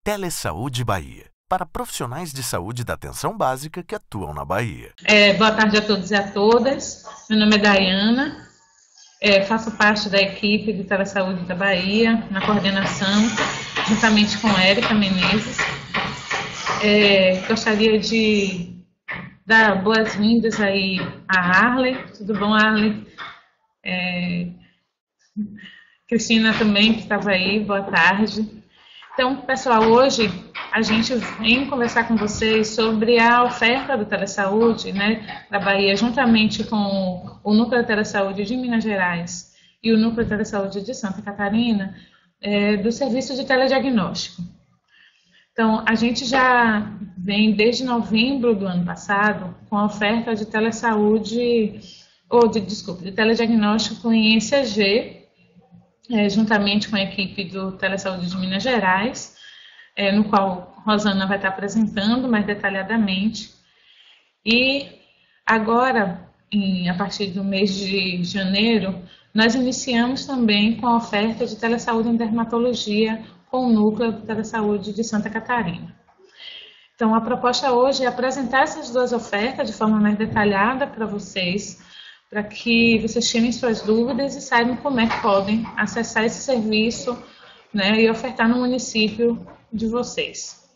Telesaúde Bahia, para profissionais de saúde da atenção básica que atuam na Bahia. Boa tarde a todos e a todas. Meu nome é Dayana, faço parte da equipe de Telesaúde da Bahia, na coordenação, juntamente com Érica Menezes. Gostaria de dar boas-vindas aí a Arley. Tudo bom, Arley? Cristina também, que estava aí, boa tarde. Então, pessoal, hoje a gente vem conversar com vocês sobre a oferta do Telesaúde, né, da Bahia, juntamente com o Núcleo de Telesaúde de Minas Gerais e o Núcleo de Telesaúde de Santa Catarina, do serviço de telediagnóstico. Então, a gente já vem desde novembro do ano passado com a oferta de telesaúde, de telediagnóstico em ECG, juntamente com a equipe do Telesaúde de Minas Gerais, no qual Rosana vai estar apresentando mais detalhadamente. E agora, a partir do mês de janeiro, nós iniciamos também com a oferta de telesaúde em dermatologia com o núcleo do Telesaúde de Santa Catarina. Então, a proposta hoje é apresentar essas duas ofertas de forma mais detalhada para vocês, para que vocês tirem suas dúvidas e saibam como é que podem acessar esse serviço, né, e ofertar no município de vocês.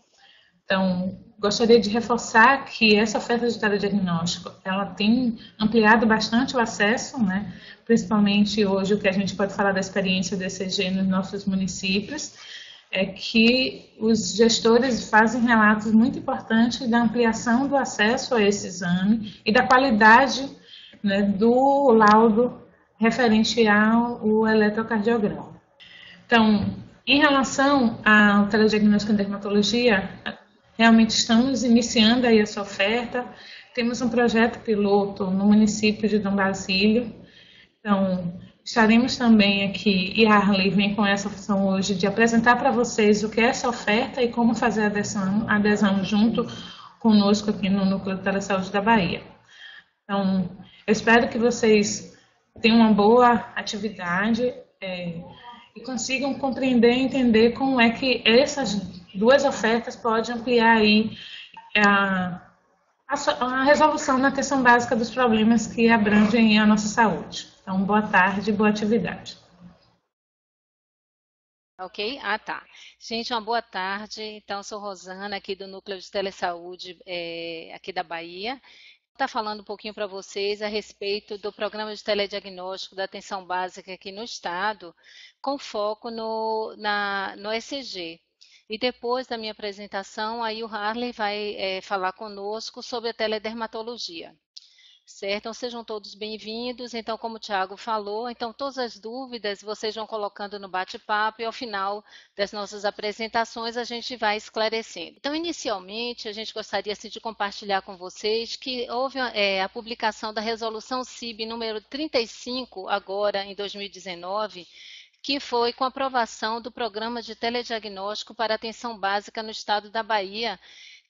Então, gostaria de reforçar que essa oferta de telediagnóstico, ela tem ampliado bastante o acesso, né, principalmente hoje o que a gente pode falar da experiência do ECG nos nossos municípios, é que os gestores fazem relatos muito importantes da ampliação do acesso a esse exame e da qualidade, né, do laudo referente ao eletrocardiograma. Então, em relação ao telediagnóstico em dermatologia, realmente estamos iniciando aí essa oferta. Temos um projeto piloto no município de Dom Basílio. Então, estaremos também aqui, e a Arley vem com essa função hoje de apresentar para vocês o que é essa oferta e como fazer a adesão junto conosco aqui no Núcleo de Telesaúde da Bahia. Então, eu espero que vocês tenham uma boa atividade e consigam compreender e entender como é que essas duas ofertas podem ampliar aí a resolução na atenção básica dos problemas que abrangem a nossa saúde. Então, boa tarde e boa atividade. Ok? Ah, tá. Gente, uma boa tarde. Então, sou Rosana, aqui do Núcleo de Telesaúde, aqui da Bahia. Estar falando um pouquinho para vocês a respeito do programa de telediagnóstico da atenção básica aqui no estado, com foco no ECG. E depois da minha apresentação, aí o Harley vai falar conosco sobre a teledermatologia. Certo? Então, sejam todos bem-vindos. Então, como o Thiago falou, então todas as dúvidas vocês vão colocando no bate-papo e ao final das nossas apresentações a gente vai esclarecendo. Então, inicialmente, a gente gostaria assim, de compartilhar com vocês que houve a publicação da resolução CIB número 35, agora em 2019, que foi com a aprovação do Programa de Telediagnóstico para Atenção Básica no Estado da Bahia,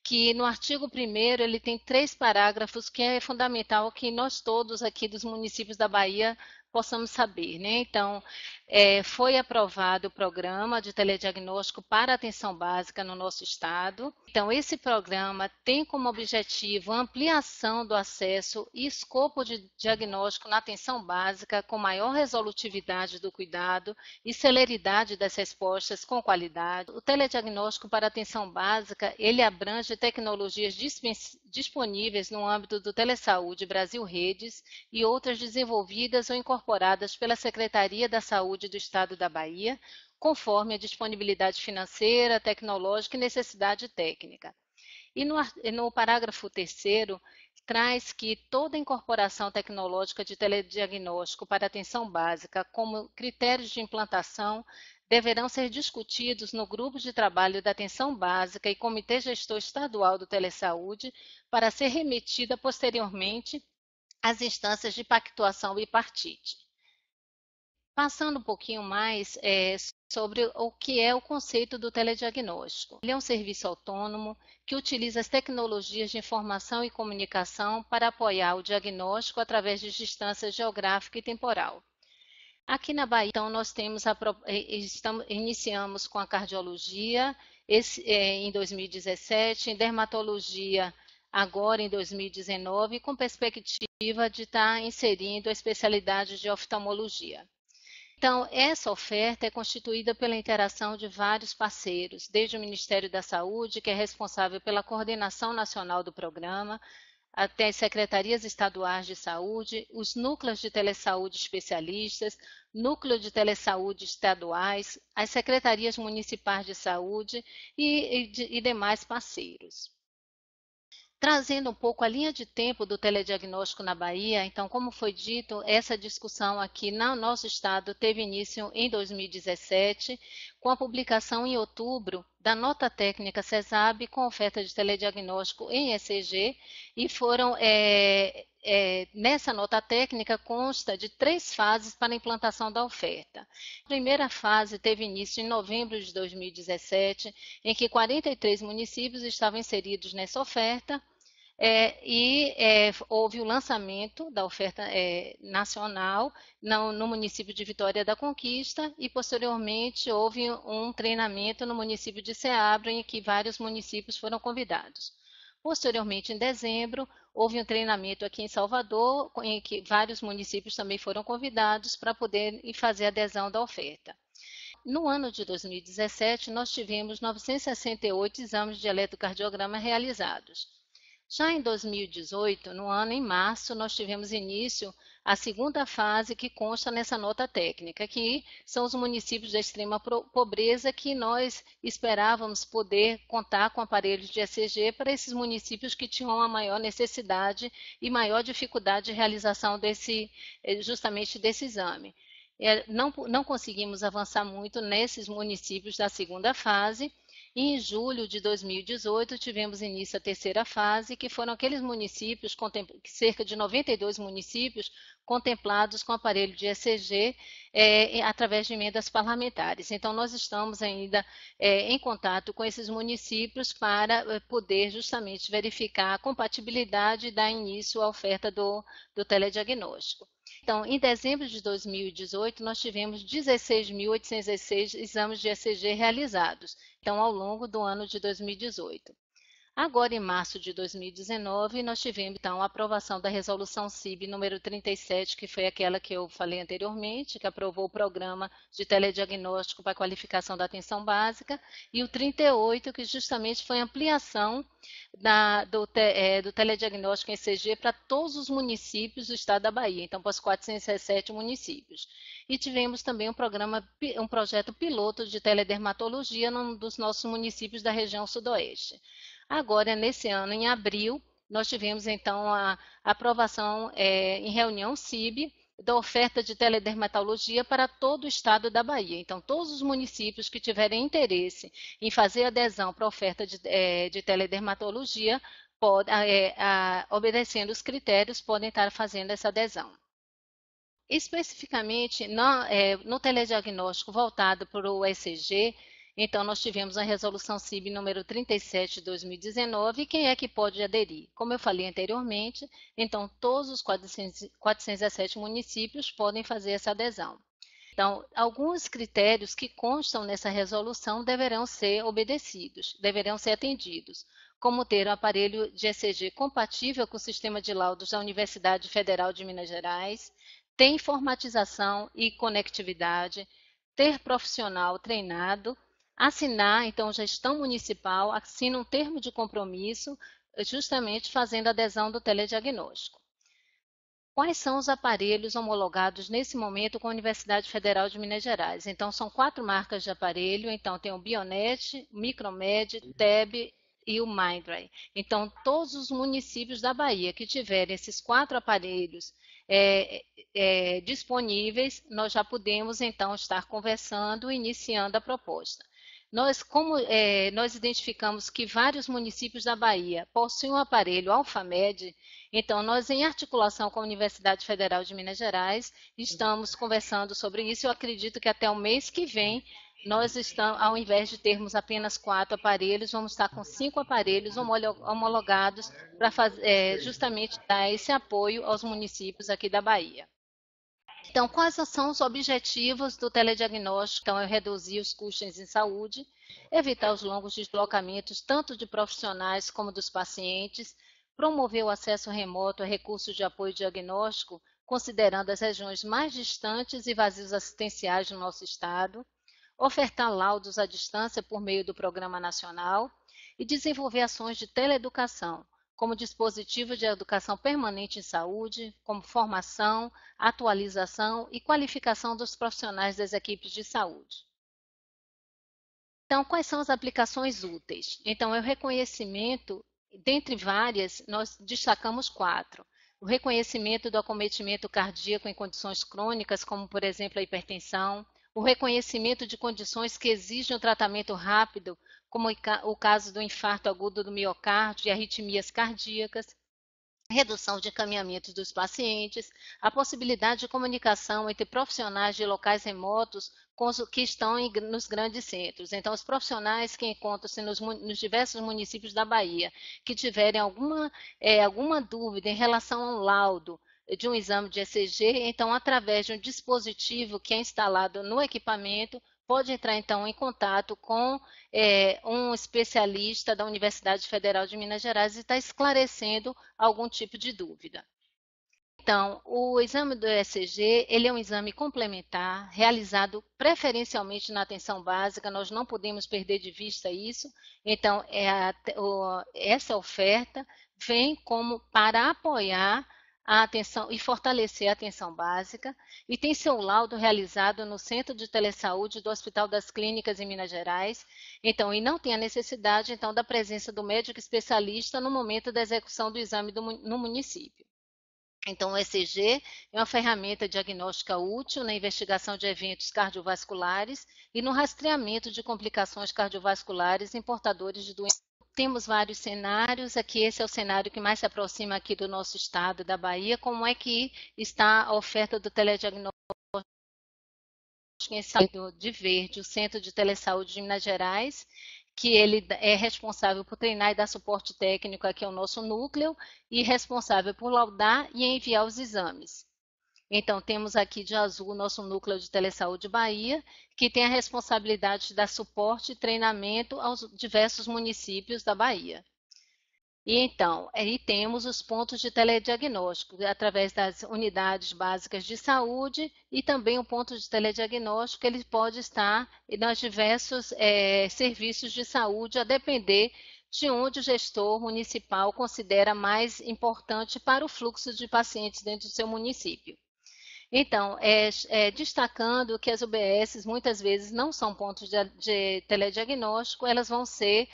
que no artigo 1º ele tem 3 parágrafos que é fundamental que nós todos aqui dos municípios da Bahia possamos saber, né? Então, foi aprovado o programa de telediagnóstico para atenção básica no nosso estado. Então, esse programa tem como objetivo a ampliação do acesso e escopo de diagnóstico na atenção básica com maior resolutividade do cuidado e celeridade das respostas com qualidade. O telediagnóstico para atenção básica, ele abrange tecnologias disponíveis no âmbito do Telesaúde Brasil Redes e outras desenvolvidas ou incorporadas pela Secretaria da Saúde do Estado da Bahia, conforme a disponibilidade financeira, tecnológica e necessidade técnica. E no parágrafo 3º, traz que toda incorporação tecnológica de telediagnóstico para atenção básica, como critérios de implantação, deverão ser discutidos no grupo de trabalho da atenção básica e comitê gestor estadual do Telesaúde para ser remetida posteriormente às instâncias de pactuação bipartite. Passando um pouquinho mais sobre o que é o conceito do telediagnóstico. Ele é um serviço autônomo que utiliza as tecnologias de informação e comunicação para apoiar o diagnóstico através de distância geográfica e temporal. Aqui na Bahia, então, nós temos iniciamos com a cardiologia em 2017, em dermatologia agora em 2019, com perspectiva de estar inserindo a especialidade de oftalmologia. Então, essa oferta é constituída pela interação de vários parceiros, desde o Ministério da Saúde, que é responsável pela coordenação nacional do programa, até as secretarias estaduais de saúde, os núcleos de telesaúde especialistas, núcleo de telesaúde estaduais, as secretarias municipais de saúde e demais parceiros. Trazendo um pouco a linha de tempo do telediagnóstico na Bahia, então, como foi dito, essa discussão aqui no nosso estado teve início em 2017, com a publicação em outubro da nota técnica CESAB com oferta de telediagnóstico em ECG, e nessa nota técnica consta de 3 fases para a implantação da oferta. A primeira fase teve início em novembro de 2017, em que 43 municípios estavam inseridos nessa oferta, houve o lançamento da oferta nacional no município de Vitória da Conquista e, posteriormente, houve um treinamento no município de Ceabra, em que vários municípios foram convidados. Posteriormente, em dezembro, houve um treinamento aqui em Salvador, em que vários municípios também foram convidados para poder fazer a adesão da oferta. No ano de 2017, nós tivemos 968 exames de eletrocardiograma realizados. Já em 2018, no ano em março, nós tivemos início a segunda fase que consta nessa nota técnica, que são os municípios de extrema pobreza, que nós esperávamos poder contar com aparelhos de ECG para esses municípios que tinham a maior necessidade e maior dificuldade de realização justamente desse exame. Não conseguimos avançar muito nesses municípios da segunda fase. E em julho de 2018, tivemos início a terceira fase, que foram aqueles municípios, cerca de 92 municípios, contemplados com aparelho de ECG através de emendas parlamentares. Então, nós estamos ainda em contato com esses municípios para poder justamente verificar a compatibilidade e dar início à oferta do telediagnóstico. Então, em dezembro de 2018, nós tivemos 16.816 exames de ECG realizados, então, ao longo do ano de 2018. Agora, em março de 2019, nós tivemos, então, a aprovação da resolução CIB número 37, que foi aquela que eu falei anteriormente, que aprovou o programa de telediagnóstico para a qualificação da atenção básica, e o 38, que justamente foi a ampliação do telediagnóstico em ECG para todos os municípios do estado da Bahia, então, para os 417 municípios. E tivemos também um projeto piloto de teledermatologia num dos nossos municípios da região sudoeste. Agora, nesse ano, em abril, nós tivemos, então, a aprovação em reunião CIB da oferta de teledermatologia para todo o estado da Bahia. Então, todos os municípios que tiverem interesse em fazer adesão para a oferta de teledermatologia, obedecendo os critérios, podem estar fazendo essa adesão. Especificamente, no telediagnóstico voltado para o ECG, então, nós tivemos a resolução CIB número 37 de 2019, e quem é que pode aderir? Como eu falei anteriormente, então, todos os 417 municípios podem fazer essa adesão. Então, alguns critérios que constam nessa resolução deverão ser obedecidos, deverão ser atendidos, como ter um aparelho de ECG compatível com o sistema de laudos da Universidade Federal de Minas Gerais, ter informatização e conectividade, ter profissional treinado, assinar, então, gestão municipal, assina um termo de compromisso, justamente fazendo adesão do telediagnóstico. Quais são os aparelhos homologados nesse momento com a Universidade Federal de Minas Gerais? Então, são 4 marcas de aparelho, então tem o Bionet, Micromed, TEB e o Mindray. Então, todos os municípios da Bahia que tiverem esses 4 aparelhos disponíveis, nós já podemos, então, estar conversando e iniciando a proposta. Nós identificamos que vários municípios da Bahia possuem um aparelho Alfamed, então nós, em articulação com a Universidade Federal de Minas Gerais, estamos conversando sobre isso. Eu acredito que até o mês que vem, ao invés de termos apenas 4 aparelhos, vamos estar com 5 aparelhos homologados para justamente dar esse apoio aos municípios aqui da Bahia. Então, quais são os objetivos do telediagnóstico? Então, é reduzir os custos em saúde, evitar os longos deslocamentos, tanto de profissionais como dos pacientes, promover o acesso remoto a recursos de apoio diagnóstico, considerando as regiões mais distantes e vazios assistenciais do nosso estado, ofertar laudos à distância por meio do Programa Nacional e desenvolver ações de teleeducação, como dispositivo de educação permanente em saúde, como formação, atualização e qualificação dos profissionais das equipes de saúde. Então, quais são as aplicações úteis? Então, é o reconhecimento, dentre várias, nós destacamos 4. O reconhecimento do acometimento cardíaco em condições crônicas, como, por exemplo, a hipertensão, o reconhecimento de condições que exigem um tratamento rápido, como o caso do infarto agudo do miocárdio e arritmias cardíacas, redução de encaminhamentos dos pacientes, a possibilidade de comunicação entre profissionais de locais remotos com os que estão nos grandes centros. Então, os profissionais que encontram-se nos diversos municípios da Bahia, que tiverem alguma dúvida em relação ao laudo de um exame de ECG, então, através de um dispositivo que é instalado no equipamento, pode entrar, então, em contato com um especialista da Universidade Federal de Minas Gerais e está esclarecendo algum tipo de dúvida. Então, o exame do ECG, ele é um exame complementar, realizado preferencialmente na atenção básica, nós não podemos perder de vista isso. Então, essa oferta vem como para apoiar a atenção e fortalecer a atenção básica, e tem seu laudo realizado no Centro de Telesaúde do Hospital das Clínicas em Minas Gerais, então, e não tem a necessidade, então, da presença do médico especialista no momento da execução do exame no município. Então, o ECG é uma ferramenta diagnóstica útil na investigação de eventos cardiovasculares e no rastreamento de complicações cardiovasculares em portadores de doenças. Temos vários cenários, aqui esse é o cenário que mais se aproxima aqui do nosso estado, da Bahia, como é que está a oferta do telediagnóstico de Verde, o Centro de Telesaúde de Minas Gerais, que ele é responsável por treinar e dar suporte técnico aqui ao nosso núcleo e responsável por laudar e enviar os exames. Então, temos aqui de azul o nosso núcleo de Telesaúde Bahia, que tem a responsabilidade de dar suporte e treinamento aos diversos municípios da Bahia. E então, aí temos os pontos de telediagnóstico, através das unidades básicas de saúde e também o ponto de telediagnóstico, ele pode estar nos diversos serviços de saúde, a depender de onde o gestor municipal considera mais importante para o fluxo de pacientes dentro do seu município. Então, destacando que as UBSs muitas vezes não são pontos de telediagnóstico, elas vão ser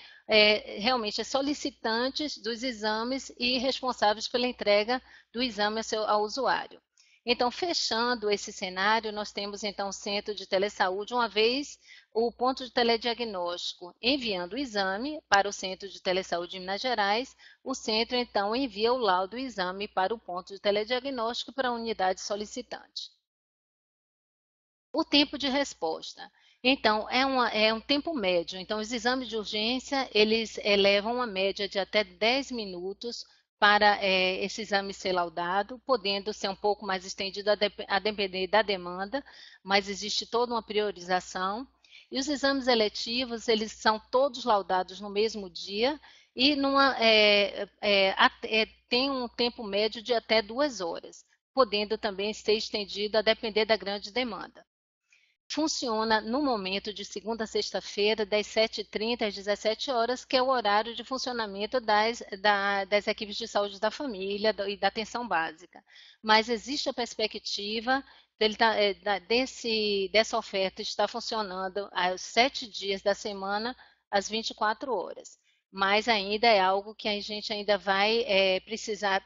realmente solicitantes dos exames e responsáveis pela entrega do exame ao usuário. Então, fechando esse cenário, nós temos então o Centro de Telesaúde, uma vez o ponto de telediagnóstico enviando o exame para o Centro de Telesaúde de Minas Gerais, o centro então envia o laudo do exame para o ponto de telediagnóstico para a unidade solicitante. O tempo de resposta. Então, é um tempo médio. Então, os exames de urgência, eles levam uma média de até 10 minutos para esse exame ser laudado, podendo ser um pouco mais estendido a depender da demanda, mas existe toda uma priorização. E os exames eletivos, eles são todos laudados no mesmo dia e tem um tempo médio de até 2 horas, podendo também ser estendido a depender da grande demanda. Funciona no momento de segunda a sexta-feira, das 7h30 às 17 horas, que é o horário de funcionamento das equipes de saúde da família e da atenção básica. Mas existe a perspectiva dessa oferta estar funcionando aos 7 dias da semana, às 24 horas. Mas ainda é algo que a gente ainda vai precisa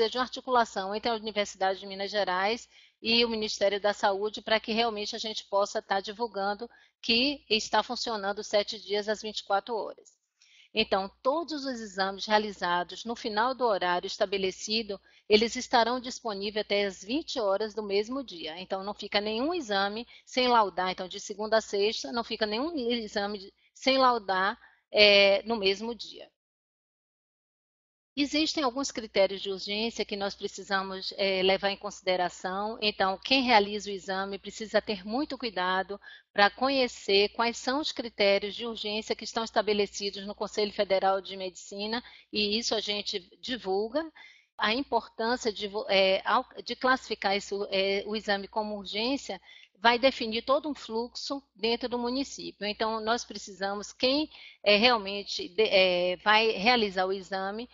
de uma articulação entre a Universidade de Minas Gerais e o Ministério da Saúde para que realmente a gente possa estar divulgando que está funcionando 7 dias às 24 horas. Então, todos os exames realizados no final do horário estabelecido, eles estarão disponíveis até as 20 horas do mesmo dia. Então, não fica nenhum exame sem laudar. Então, de segunda a sexta, não fica nenhum exame sem laudar no mesmo dia. Existem alguns critérios de urgência que nós precisamos levar em consideração. Então, quem realiza o exame precisa ter muito cuidado para conhecer quais são os critérios de urgência que estão estabelecidos no Conselho Federal de Medicina, e isso a gente divulga. A importância de classificar o exame como urgência vai definir todo um fluxo dentro do município. Então, nós precisamos, quem realmente vai realizar o exame,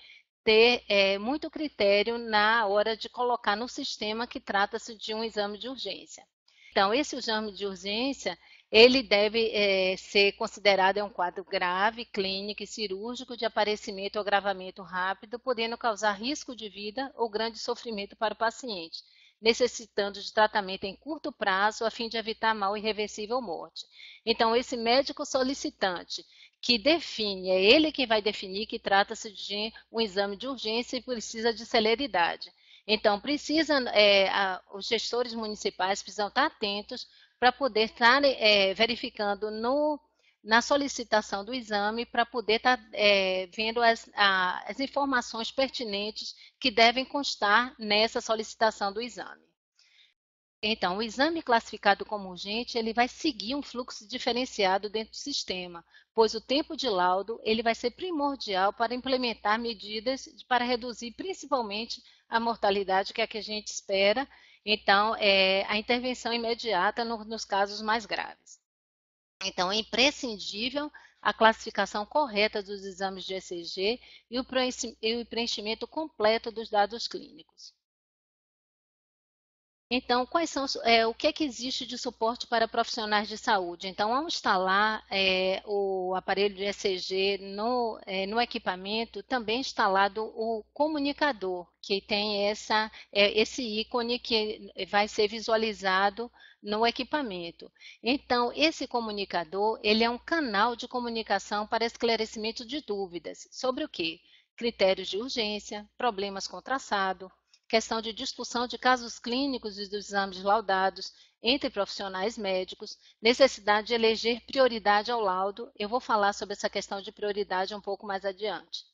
ter muito critério na hora de colocar no sistema que trata-se de um exame de urgência. Então, esse exame de urgência, ele deve ser considerado um quadro grave, clínico e cirúrgico de aparecimento ou agravamento rápido, podendo causar risco de vida ou grande sofrimento para o paciente, necessitando de tratamento em curto prazo a fim de evitar mal irreversível morte. Então, esse médico solicitante que define, é ele quem vai definir que trata-se de um exame de urgência e precisa de celeridade. Então, os gestores municipais precisam estar atentos para poder estar verificando na solicitação do exame, para poder estar vendo as informações pertinentes que devem constar nessa solicitação do exame. Então, o exame classificado como urgente, ele vai seguir um fluxo diferenciado dentro do sistema, pois o tempo de laudo ele vai ser primordial para implementar medidas para reduzir principalmente a mortalidade, que é a que a gente espera. Então, a intervenção imediata nos casos mais graves. Então, é imprescindível a classificação correta dos exames de ECG e o preenchimento completo dos dados clínicos. Então, o que é que existe de suporte para profissionais de saúde? Então, ao instalar o aparelho de ECG no equipamento, também é instalado o comunicador, que tem esse ícone que vai ser visualizado no equipamento. Então, esse comunicador, ele é um canal de comunicação para esclarecimento de dúvidas sobre o quê? Critérios de urgência, problemas com traçado, questão de discussão de casos clínicos e dos exames laudados entre profissionais médicos, necessidade de eleger prioridade ao laudo. Eu vou falar sobre essa questão de prioridade um pouco mais adiante.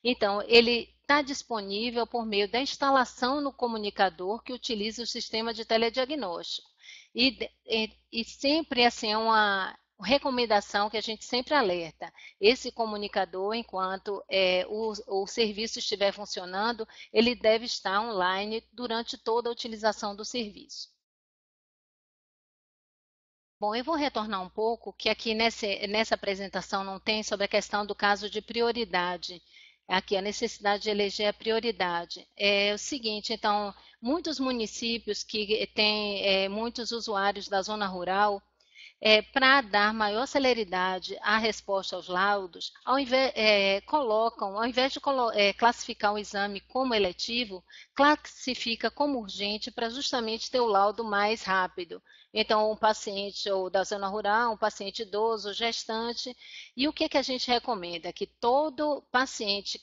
Então, ele está disponível por meio da instalação no comunicador que utiliza o sistema de telediagnóstico. E sempre assim, é uma recomendação que a gente sempre alerta. Esse comunicador, enquanto o serviço estiver funcionando, ele deve estar online durante toda a utilização do serviço. Bom, eu vou retornar um pouco, que aqui nessa apresentação não tem, sobre a questão do caso de prioridade. Aqui, a necessidade de eleger a prioridade. É o seguinte, então, muitos municípios que têm muitos usuários da zona rural, para dar maior celeridade à resposta aos laudos, ao invés de classificar o exame como eletivo, classifica como urgente para justamente ter o laudo mais rápido. Então, um paciente ou da zona rural, um paciente idoso, gestante, e o que a gente recomenda? Que todo paciente,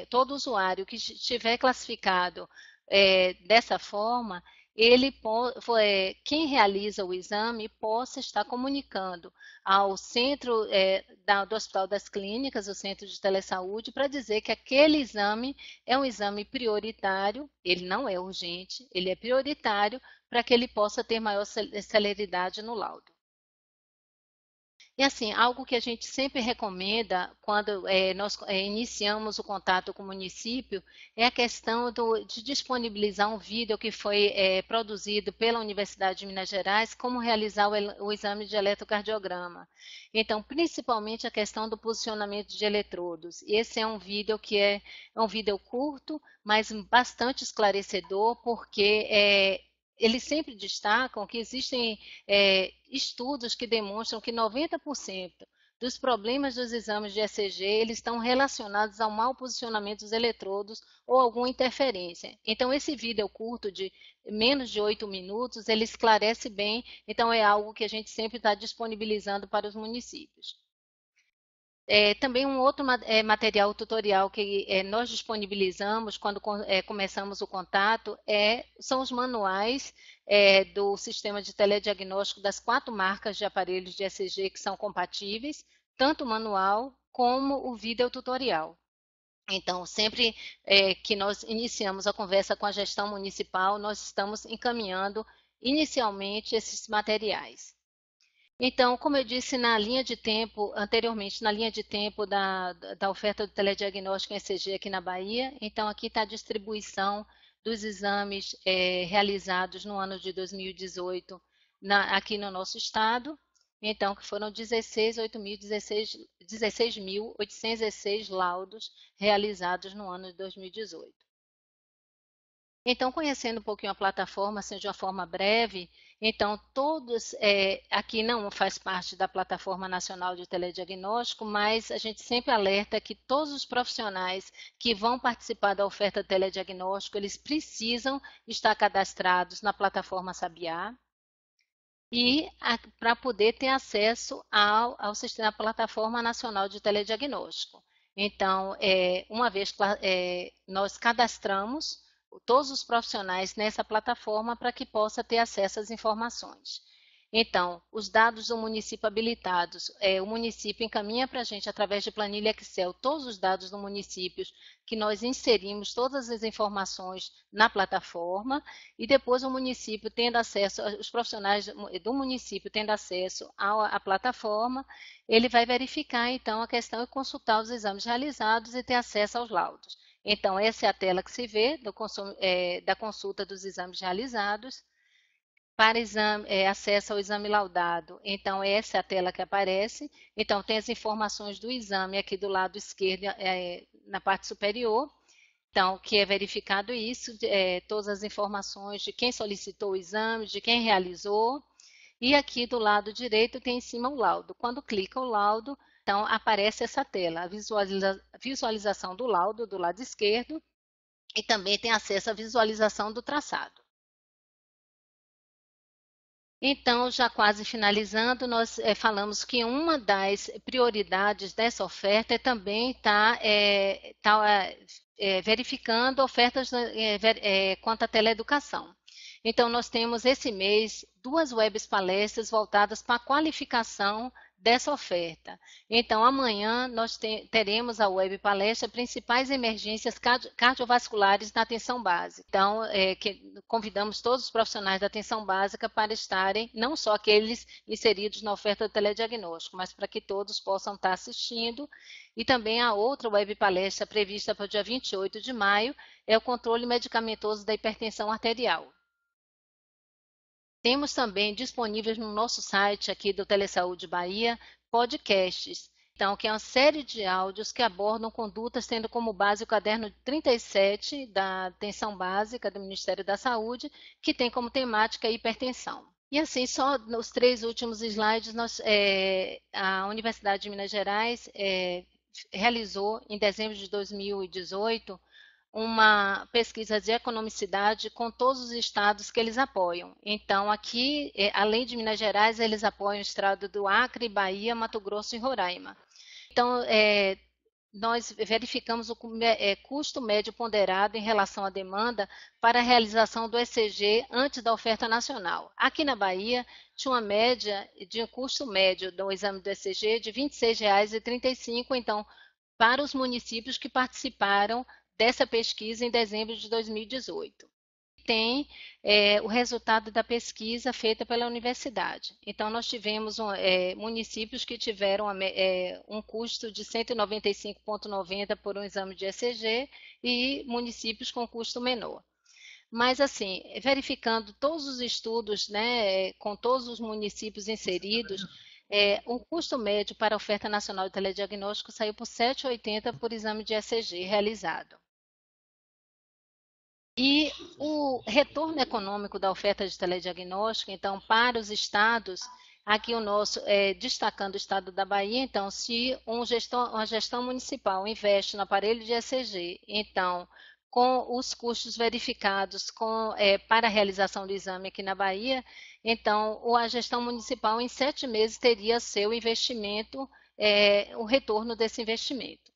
todo usuário que estiver classificado dessa forma, quem realiza o exame possa estar comunicando ao centro do Hospital das Clínicas, o Centro de Telesaúde, para dizer que aquele exame é um exame prioritário, ele não é urgente, ele é prioritário, para que ele possa ter maior celeridade no laudo. E assim, algo que a gente sempre recomenda quando nós iniciamos o contato com o município é a questão de disponibilizar um vídeo que foi produzido pela Universidade de Minas Gerais, como realizar o exame de eletrocardiograma. Então, principalmente a questão do posicionamento de eletrodos. Esse é um vídeo que é um vídeo curto, mas bastante esclarecedor, porque eles sempre destacam que existem estudos que demonstram que 90% dos problemas dos exames de ECG eles estão relacionados ao mau posicionamento dos eletrodos ou alguma interferência. Então, esse vídeo curto de menos de 8 minutos, ele esclarece bem, então é algo que a gente sempre está disponibilizando para os municípios. Também um outro material tutorial que nós disponibilizamos quando começamos o contato são os manuais do sistema de telediagnóstico das 4 marcas de aparelhos de ECG que são compatíveis, tanto o manual como o vídeo tutorial. Então, sempre que nós iniciamos a conversa com a gestão municipal, nós estamos encaminhando inicialmente esses materiais. Então, como eu disse na linha de tempo, anteriormente, na linha de tempo da oferta do telediagnóstico em ECG aqui na Bahia, então aqui está a distribuição dos exames realizados no ano de 2018 aqui no nosso estado, então que foram 16.816 laudos realizados no ano de 2018. Então, conhecendo um pouquinho a plataforma, assim, de uma forma breve, então todos, aqui não faz parte da Plataforma Nacional de Telediagnóstico, mas a gente sempre alerta que todos os profissionais que vão participar da oferta de telediagnóstico, eles precisam estar cadastrados na plataforma Sabiá, e para poder ter acesso ao sistema Plataforma Nacional de Telediagnóstico. Então, uma vez que nós cadastramos todos os profissionais nessa plataforma para que possa ter acesso às informações. Então, os dados do município habilitados, o município encaminha para a gente, através de planilha Excel, todos os dados do município, que nós inserimos todas as informações na plataforma, e depois o município tendo acesso, os profissionais do município tendo acesso à plataforma, ele vai verificar, então, a questão e consultar os exames realizados e ter acesso aos laudos. Então, essa é a tela que se vê da consulta dos exames realizados. Para acesso ao exame laudado, então essa é a tela que aparece. Então tem as informações do exame aqui do lado esquerdo, na parte superior. Então, que é verificado isso, todas as informações de quem solicitou o exame, de quem realizou. E aqui do lado direito tem em cima o laudo. Quando clica o laudo, então aparece essa tela, a visualização do laudo do lado esquerdo, e também tem acesso à visualização do traçado. Então, já quase finalizando, nós falamos que uma das prioridades dessa oferta é também estar verificando ofertas quanto à teleeducação. Então, nós temos esse mês 2 webs palestras voltadas para a qualificação dessa oferta. Então, amanhã nós teremos a web palestra Principais Emergências Cardiovasculares na Atenção Básica. Então, convidamos todos os profissionais da atenção básica para estarem, não só aqueles inseridos na oferta do telediagnóstico, mas para que todos possam estar assistindo. E também a outra web palestra prevista para o dia 28 de maio é o controle medicamentoso da hipertensão arterial. Temos também disponíveis no nosso site aqui do Telesaúde Bahia podcasts, então, que é uma série de áudios que abordam condutas, tendo como base o caderno 37 da Atenção Básica do Ministério da Saúde, que tem como temática a hipertensão. E assim, só nos 3 últimos slides, a Universidade de Minas Gerais realizou, em dezembro de 2018, uma pesquisa de economicidade com todos os estados que eles apoiam. Então, aqui, além de Minas Gerais, eles apoiam o estado do Acre, Bahia, Mato Grosso e Roraima. Então, nós verificamos o custo médio ponderado em relação à demanda para a realização do ECG antes da oferta nacional. Aqui na Bahia, tinha uma média de um custo médio do exame do ECG de R$ 26,35, então, para os municípios que participaram dessa pesquisa em dezembro de 2018. Tem o resultado da pesquisa feita pela universidade. Então, nós tivemos municípios que tiveram um custo de R$ 195,90 por um exame de ECG e municípios com custo menor. Mas, assim, verificando todos os estudos, né, com todos os municípios inseridos, o custo médio para a oferta nacional de telediagnóstico saiu por R$ 7,80 por exame de ECG realizado. E o retorno econômico da oferta de telediagnóstico, então, para os estados, aqui o nosso, destacando o estado da Bahia, então, se uma gestão municipal investe no aparelho de ECG, então, com os custos verificados para a realização do exame aqui na Bahia, então, a gestão municipal, em 7 meses, teria seu investimento, o retorno desse investimento.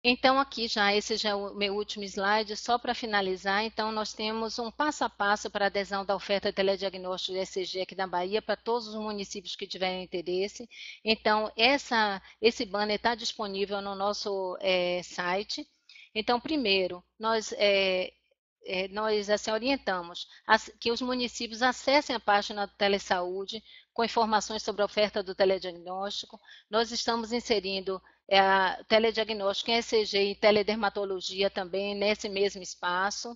Então, aqui já, esse já é o meu último slide, só para finalizar. Então, nós temos um passo a passo para a adesão da oferta de telediagnóstico de ECG aqui na Bahia, para todos os municípios que tiverem interesse. Então, esse banner está disponível no nosso site. Então, primeiro, nós assim, orientamos que os municípios acessem a página do Telesaúde com informações sobre a oferta do telediagnóstico. Nós estamos inserindo telediagnóstico em ECG e teledermatologia também nesse mesmo espaço.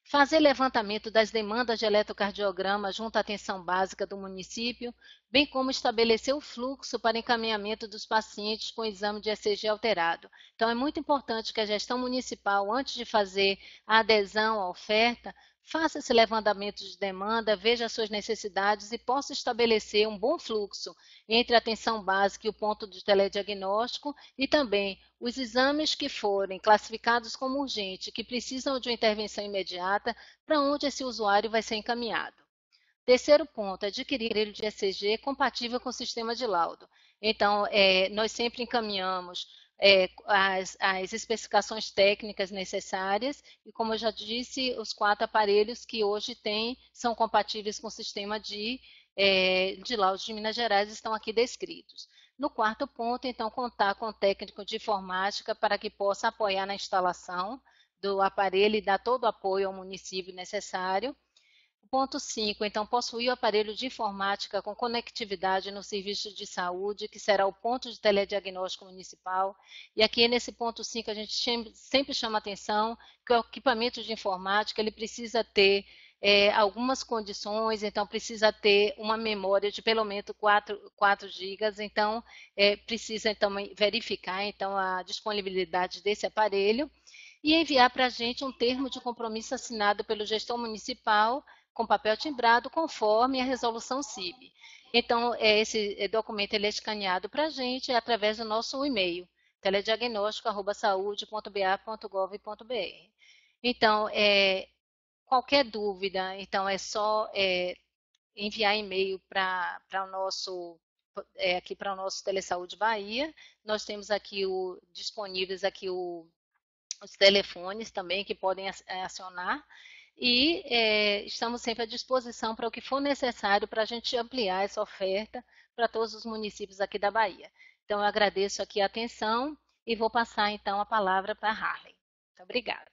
Fazer levantamento das demandas de eletrocardiograma junto à atenção básica do município, bem como estabelecer o fluxo para encaminhamento dos pacientes com exame de ECG alterado. Então, é muito importante que a gestão municipal, antes de fazer a adesão à oferta, faça esse levantamento de demanda, veja as suas necessidades e possa estabelecer um bom fluxo entre a atenção básica e o ponto de telediagnóstico e também os exames que forem classificados como urgentes, que precisam de uma intervenção imediata, para onde esse usuário vai ser encaminhado. Terceiro ponto, adquirir aparelho de ECG compatível com o sistema de laudo. Então, nós sempre encaminhamos as especificações técnicas necessárias e, como eu já disse, os 4 aparelhos que hoje são compatíveis com o sistema de laudos de Minas Gerais estão aqui descritos. No quarto ponto, então, contar com o técnico de informática para que possa apoiar na instalação do aparelho e dar todo o apoio ao município necessário. Ponto 5, então, possuir o aparelho de informática com conectividade no serviço de saúde, que será o ponto de telediagnóstico municipal. E aqui, nesse ponto 5, a gente sempre chama atenção que o equipamento de informática ele precisa ter algumas condições, então precisa ter uma memória de pelo menos 4 GB, então precisa então, verificar então, a disponibilidade desse aparelho e enviar para a gente um termo de compromisso assinado pelo gestor municipal com papel timbrado, conforme a resolução CIB. Então, esse documento ele é escaneado para a gente através do nosso e-mail, telediagnóstico@saude.ba.gov.br. Então, qualquer dúvida, então é só enviar e-mail para o nosso aqui para o nosso Telesaúde Bahia. Nós temos aqui disponíveis aqui os telefones também que podem acionar. E estamos sempre à disposição para o que for necessário para a gente ampliar essa oferta para todos os municípios aqui da Bahia. Então, eu agradeço aqui a atenção e vou passar, então, a palavra para a Harley. Muito obrigada.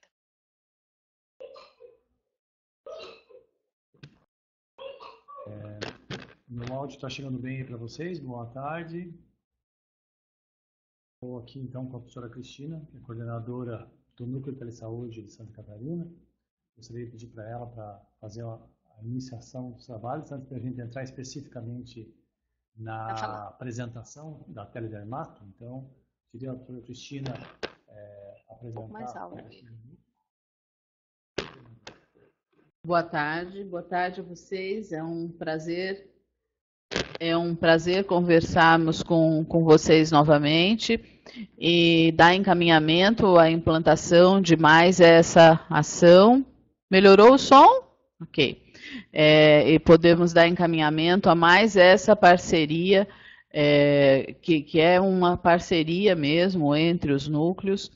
Meu áudio está chegando bem aí para vocês, boa tarde. Estou aqui, então, com a professora Cristina, que é coordenadora do Núcleo de Telesaúde de Santa Catarina. Gostaria de pedir para ela para fazer a iniciação dos trabalhos, antes da gente entrar especificamente na apresentação da teledermato. Então, queria a professora Cristina apresentar. Mais alto. Boa tarde a vocês. É um prazer conversarmos com vocês novamente e dar encaminhamento à implantação de mais essa ação. Melhorou o som? Ok. E podemos dar encaminhamento a mais essa parceria, que é uma parceria mesmo entre os núcleos.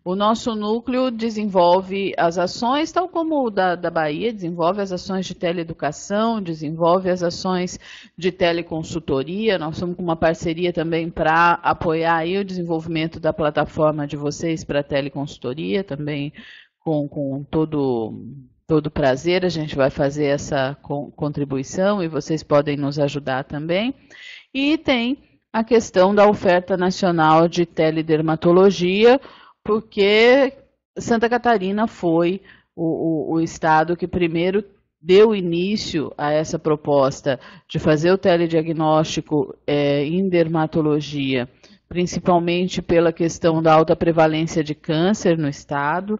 O nosso núcleo desenvolve as ações, tal como o da Bahia, desenvolve as ações de teleeducação, desenvolve as ações de teleconsultoria. Nós estamos com uma parceria também para apoiar aí o desenvolvimento da plataforma de vocês para teleconsultoria, também com todo prazer a gente vai fazer essa contribuição e vocês podem nos ajudar também. E tem a questão da oferta nacional de teledermatologia, porque Santa Catarina foi o estado que primeiro deu início a essa proposta de fazer o telediagnóstico em dermatologia, principalmente pela questão da alta prevalência de câncer no estado.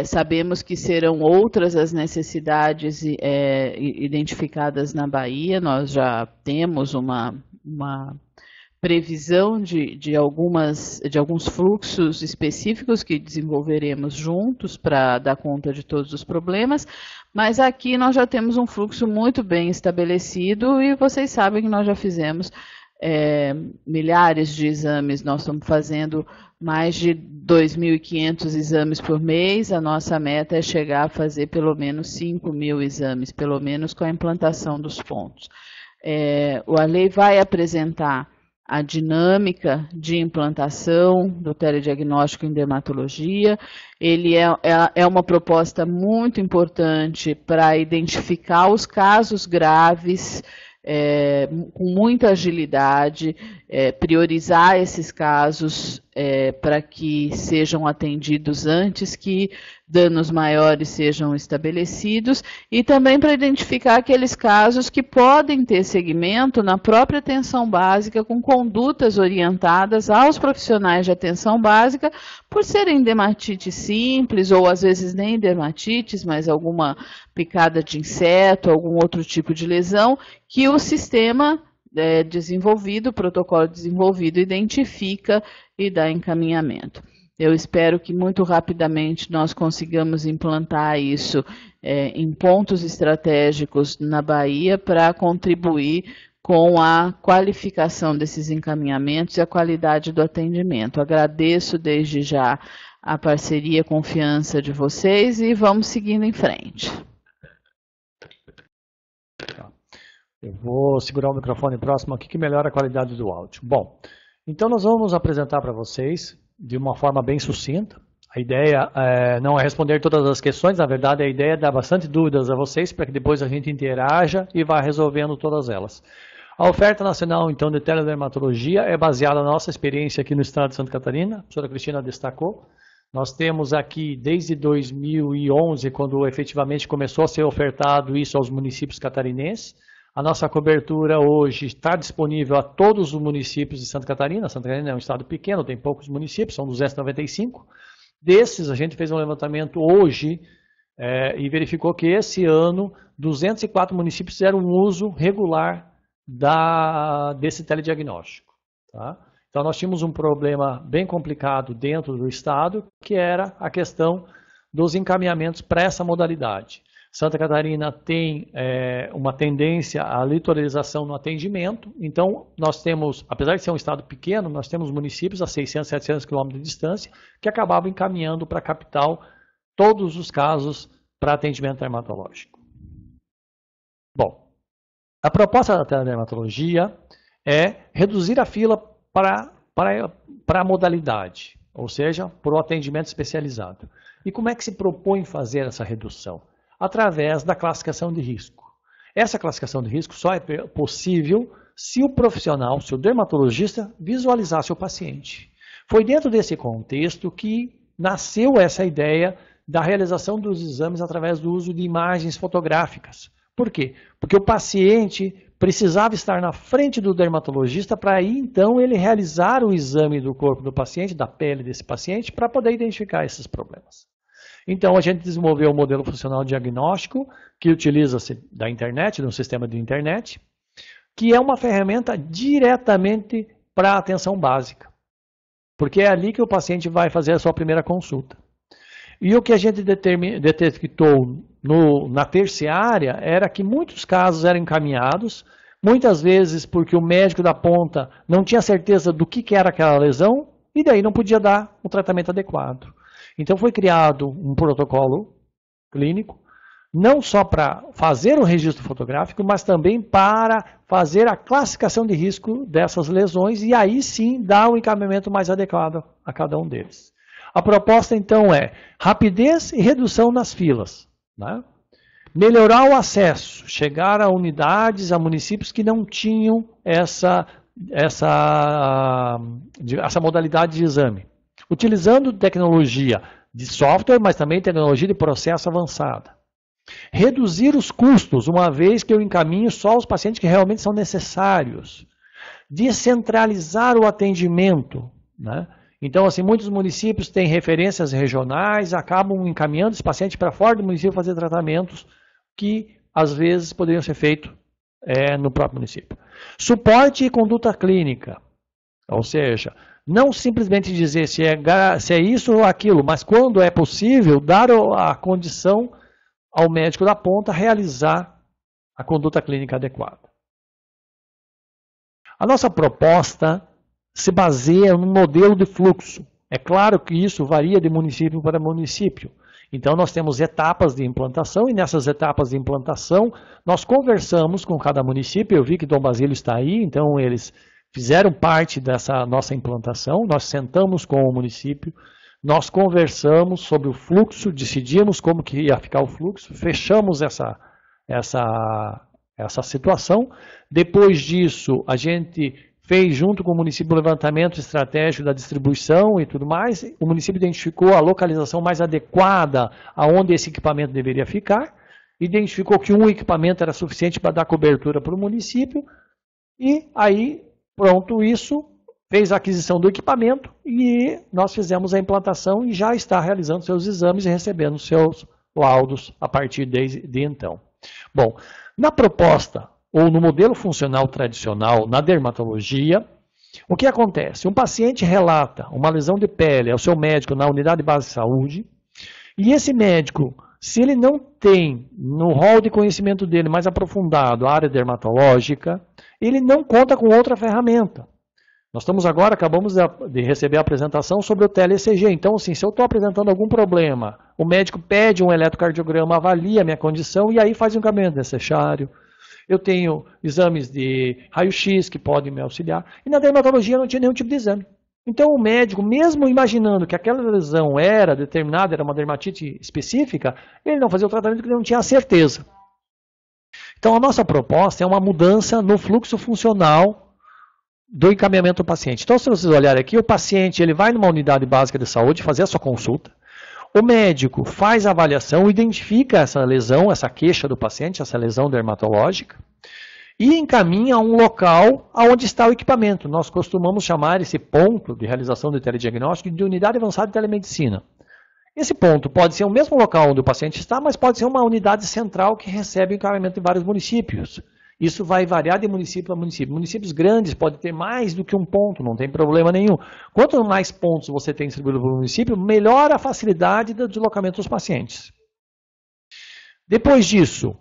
Sabemos que serão outras as necessidades identificadas na Bahia. Nós já temos uma previsão de alguns fluxos específicos que desenvolveremos juntos para dar conta de todos os problemas, mas aqui nós já temos um fluxo muito bem estabelecido e vocês sabem que nós já fizemos milhares de exames, nós estamos fazendo mais de 2.500 exames por mês, a nossa meta é chegar a fazer pelo menos 5.000 exames, pelo menos com a implantação dos pontos. O Arley vai apresentar a dinâmica de implantação do telediagnóstico em dermatologia. Ele é uma proposta muito importante para identificar os casos graves, com muita agilidade, priorizar esses casos para que sejam atendidos antes que danos maiores sejam estabelecidos e também para identificar aqueles casos que podem ter segmento na própria atenção básica com condutas orientadas aos profissionais de atenção básica por serem dermatites simples ou às vezes nem dermatites, mas alguma picada de inseto, algum outro tipo de lesão que o sistema desenvolvido, o protocolo desenvolvido identifica e dá encaminhamento. Eu espero que muito rapidamente nós consigamos implantar isso em pontos estratégicos na Bahia para contribuir com a qualificação desses encaminhamentos e a qualidade do atendimento. Agradeço desde já a parceria e a confiança de vocês e vamos seguindo em frente. Eu vou segurar o microfone próximo aqui que melhora a qualidade do áudio. Bom, então nós vamos apresentar para vocês de uma forma bem sucinta. A ideia não é responder todas as questões, na verdade a ideia é dar bastante dúvidas a vocês para que depois a gente interaja e vá resolvendo todas elas. A oferta nacional então de teledermatologia é baseada na nossa experiência aqui no estado de Santa Catarina, a professora Cristina destacou. Nós temos aqui desde 2011, quando efetivamente começou a ser ofertado isso aos municípios catarinenses. A nossa cobertura hoje está disponível a todos os municípios de Santa Catarina. Santa Catarina é um estado pequeno, tem poucos municípios, são 295. Desses, a gente fez um levantamento hoje e verificou que esse ano 204 municípios fizeram um uso regular desse telediagnóstico. Tá? Então, nós tínhamos um problema bem complicado dentro do estado, que era a questão dos encaminhamentos para essa modalidade. Santa Catarina tem uma tendência à litoralização no atendimento, então nós temos, apesar de ser um estado pequeno, nós temos municípios a 600, 700 quilômetros de distância que acabavam encaminhando para a capital todos os casos para atendimento dermatológico. Bom, a proposta da teledermatologia é reduzir a fila para a modalidade, ou seja, para o atendimento especializado. E como é que se propõe fazer essa redução? Através da classificação de risco. Essa classificação de risco só é possível se o profissional, se o dermatologista, visualizasse o paciente. Foi dentro desse contexto que nasceu essa ideia da realização dos exames através do uso de imagens fotográficas. Por quê? Porque o paciente precisava estar na frente do dermatologista para aí então ele realizar o exame do corpo do paciente, da pele desse paciente, para poder identificar esses problemas. Então, a gente desenvolveu um modelo funcional diagnóstico que utiliza-se da internet, de um sistema de internet, que é uma ferramenta diretamente para a atenção básica. Porque é ali que o paciente vai fazer a sua primeira consulta. E o que a gente detectou na terciária era que muitos casos eram encaminhados, muitas vezes porque o médico da ponta não tinha certeza do que era aquela lesão e daí não podia dar um tratamento adequado. Então foi criado um protocolo clínico, não só para fazer o registro fotográfico, mas também para fazer a classificação de risco dessas lesões e aí sim dar o encaminhamento mais adequado a cada um deles. A proposta então é rapidez e redução nas filas, né? Melhorar o acesso, chegar a unidades, a municípios que não tinham essa modalidade de exame. Utilizando tecnologia de software, mas também tecnologia de processo avançada. Reduzir os custos, uma vez que eu encaminho só os pacientes que realmente são necessários. Descentralizar o atendimento, né? Então, assim, muitos municípios têm referências regionais, acabam encaminhando esse paciente para fora do município fazer tratamentos que, às vezes, poderiam ser feitos no próprio município. Suporte e conduta clínica, ou seja, não simplesmente dizer se é isso ou aquilo, mas quando é possível, dar a condição ao médico da ponta realizar a conduta clínica adequada. A nossa proposta se baseia num modelo de fluxo. É claro que isso varia de município para município. Então, nós temos etapas de implantação, e nessas etapas de implantação, nós conversamos com cada município. Eu vi que Dom Basílio está aí, então eles fizeram parte dessa nossa implantação. Nós sentamos com o município, nós conversamos sobre o fluxo, decidimos como que ia ficar o fluxo, fechamos essa situação. Depois disso, a gente fez junto com o município o levantamento estratégico da distribuição e tudo mais. O município identificou a localização mais adequada aonde esse equipamento deveria ficar. Identificou que um equipamento era suficiente para dar cobertura para o município. E aí, pronto, isso, fez a aquisição do equipamento e nós fizemos a implantação e já está realizando seus exames e recebendo seus laudos a partir de então. Bom, na proposta ou no modelo funcional tradicional, na dermatologia, o que acontece? Um paciente relata uma lesão de pele ao seu médico na unidade básica de saúde, e esse médico, se ele não tem no rol de conhecimento dele mais aprofundado a área dermatológica, ele não conta com outra ferramenta. Nós acabamos de receber a apresentação sobre o tele-ECG. Então, assim, se eu estou apresentando algum problema, o médico pede um eletrocardiograma, avalia a minha condição e aí faz o encaminhamento necessário. Eu tenho exames de raio-x que podem me auxiliar. E na dermatologia não tinha nenhum tipo de exame. Então o médico, mesmo imaginando que aquela lesão era determinada, era uma dermatite específica, ele não fazia o tratamento porque ele não tinha a certeza. Então a nossa proposta é uma mudança no fluxo funcional do encaminhamento do paciente. Então se vocês olharem aqui, o paciente ele vai numa unidade básica de saúde fazer a sua consulta. O médico faz a avaliação, identifica essa lesão, essa queixa do paciente, essa lesão dermatológica, e encaminha a um local onde está o equipamento. Nós costumamos chamar esse ponto de realização do telediagnóstico de unidade avançada de telemedicina. Esse ponto pode ser o mesmo local onde o paciente está, mas pode ser uma unidade central que recebe o encaminhamento em vários municípios. Isso vai variar de município a município. Municípios grandes podem ter mais do que um ponto, não tem problema nenhum. Quanto mais pontos você tem distribuído para o município, melhor a facilidade do deslocamento dos pacientes. Depois disso,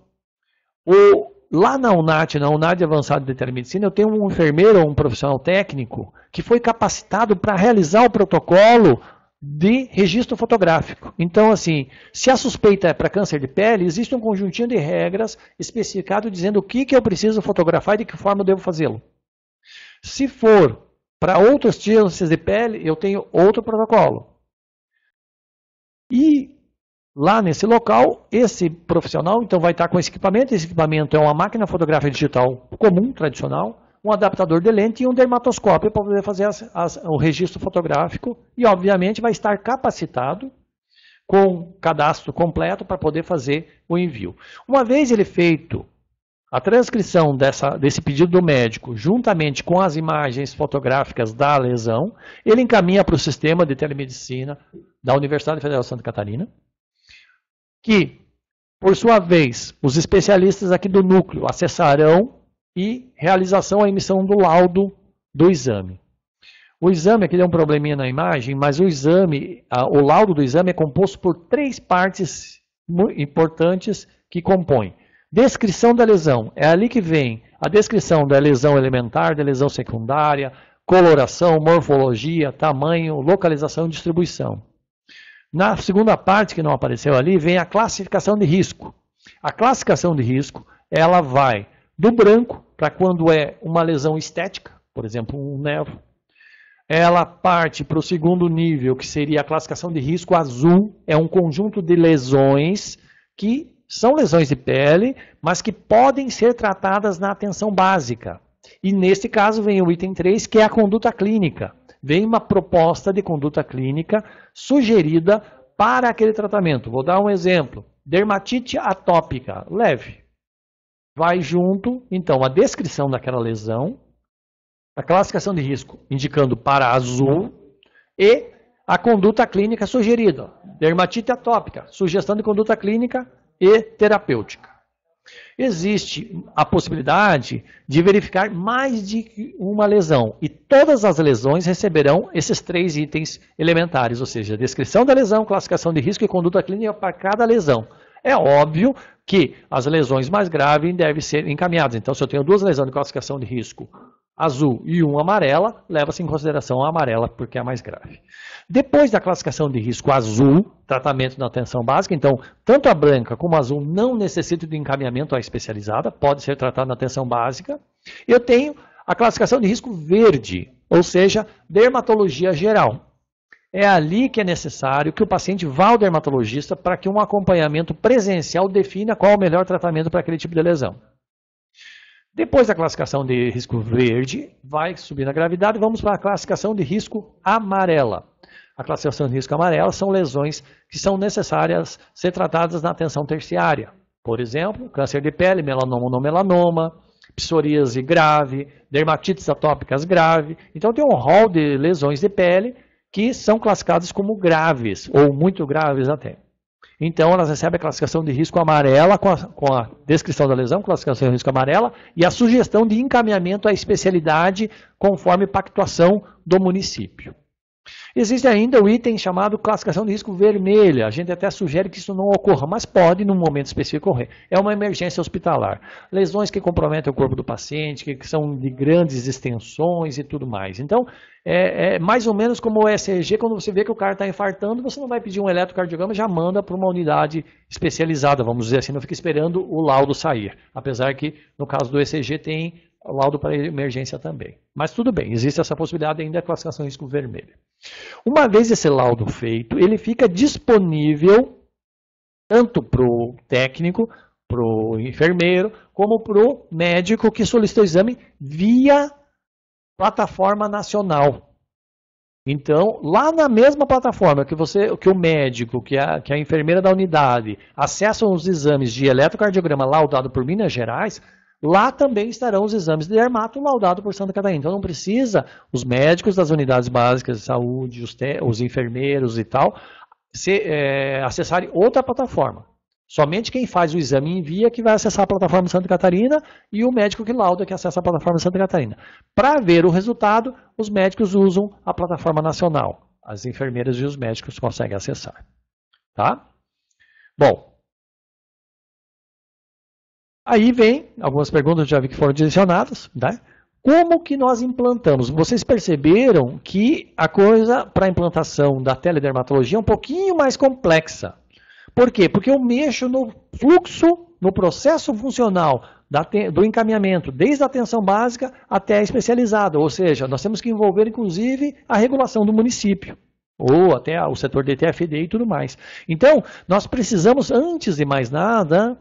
lá na unidade avançada de telemedicina, eu tenho um enfermeiro ou um profissional técnico que foi capacitado para realizar o protocolo de registro fotográfico. Então, assim, se a suspeita é para câncer de pele, existe um conjuntinho de regras especificado dizendo o que eu preciso fotografar e de que forma eu devo fazê-lo. Se for para outros tipos de pele, eu tenho outro protocolo. E lá nesse local, esse profissional então vai estar com esse equipamento. Esse equipamento é uma máquina fotográfica digital comum, tradicional, um adaptador de lente e um dermatoscópio para poder fazer o registro fotográfico e, obviamente, vai estar capacitado com cadastro completo para poder fazer o envio. Uma vez ele feito a transcrição desse pedido do médico, juntamente com as imagens fotográficas da lesão, ele encaminha para o sistema de telemedicina da Universidade Federal de Santa Catarina, que, por sua vez, os especialistas aqui do núcleo acessarão e realização a emissão do laudo do exame. O exame, aqui deu um probleminha na imagem, mas o laudo do exame é composto por 3 partes importantes que compõem. Descrição da lesão, é ali que vem a descrição da lesão elementar, da lesão secundária, coloração, morfologia, tamanho, localização e distribuição. Na segunda parte, que não apareceu ali, vem a classificação de risco. A classificação de risco, ela vai do branco, para quando é uma lesão estética, por exemplo, um nevo. Ela parte para o segundo nível, que seria a classificação de risco azul. É um conjunto de lesões que são lesões de pele, mas que podem ser tratadas na atenção básica. E neste caso vem o item 3, que é a conduta clínica. Vem uma proposta de conduta clínica sugerida para aquele tratamento. Vou dar um exemplo. Dermatite atópica, leve. Vai junto, então, a descrição daquela lesão, a classificação de risco indicando para azul e a conduta clínica sugerida. Dermatite atópica, sugestão de conduta clínica e terapêutica. Existe a possibilidade de verificar mais de uma lesão e todas as lesões receberão esses 3 itens elementares, ou seja, descrição da lesão, classificação de risco e conduta clínica para cada lesão. É óbvio que as lesões mais graves devem ser encaminhadas. Então, se eu tenho 2 lesões de classificação de risco azul e 1 amarela, leva-se em consideração a amarela, porque é a mais grave. Depois da classificação de risco azul, tratamento na atenção básica, então, tanto a branca como a azul não necessitam de encaminhamento à especializada, pode ser tratado na atenção básica. Eu tenho a classificação de risco verde, ou seja, dermatologia geral. É ali que é necessário que o paciente vá ao dermatologista para que um acompanhamento presencial defina qual é o melhor tratamento para aquele tipo de lesão. Depois da classificação de risco verde, vai subir na gravidade, vamos para a classificação de risco amarela. A classificação de risco amarela são lesões que são necessárias ser tratadas na atenção terciária. Por exemplo, câncer de pele, melanoma ou não melanoma, psoríase grave, dermatites atópicas grave. Então tem um rol de lesões de pele que são classificadas como graves, ou muito graves até. Então elas recebem a classificação de risco amarela com a descrição da lesão, classificação de risco amarela, e a sugestão de encaminhamento à especialidade conforme pactuação do município. Existe ainda o item chamado classificação de risco vermelha. A gente até sugere que isso não ocorra, mas pode, num momento específico, ocorrer. É uma emergência hospitalar. Lesões que comprometem o corpo do paciente, que são de grandes extensões e tudo mais. Então, é mais ou menos como o ECG, quando você vê que o cara está infartando, você não vai pedir um eletrocardiograma, já manda para uma unidade especializada, vamos dizer assim, não fica esperando o laudo sair. Apesar que, no caso do ECG, tem o laudo para emergência também. Mas tudo bem, existe essa possibilidade ainda da classificação de risco vermelho. Uma vez esse laudo feito, ele fica disponível tanto para o técnico, para o enfermeiro, como para o médico que solicitou o exame via plataforma nacional. Então, lá na mesma plataforma que o médico, que a enfermeira da unidade acessam os exames de eletrocardiograma laudado por Minas Gerais, lá também estarão os exames de dermato laudado por Santa Catarina. Então não precisa os médicos das unidades básicas de saúde, os enfermeiros e tal, acessarem outra plataforma. Somente quem faz o exame envia que vai acessar a plataforma de Santa Catarina e o médico que lauda que acessa a plataforma de Santa Catarina. Para ver o resultado, os médicos usam a plataforma nacional. As enfermeiras e os médicos conseguem acessar. Tá? Bom. Aí vem algumas perguntas, já vi que foram direcionadas, né? Como que nós implantamos? Vocês perceberam que a coisa para a implantação da teledermatologia é um pouquinho mais complexa. Por quê? Porque eu mexo no fluxo, no processo funcional do encaminhamento, desde a atenção básica até a especializada. Ou seja, nós temos que envolver, inclusive, a regulação do município. Ou até o setor de TFD e tudo mais. Então, nós precisamos, antes de mais nada,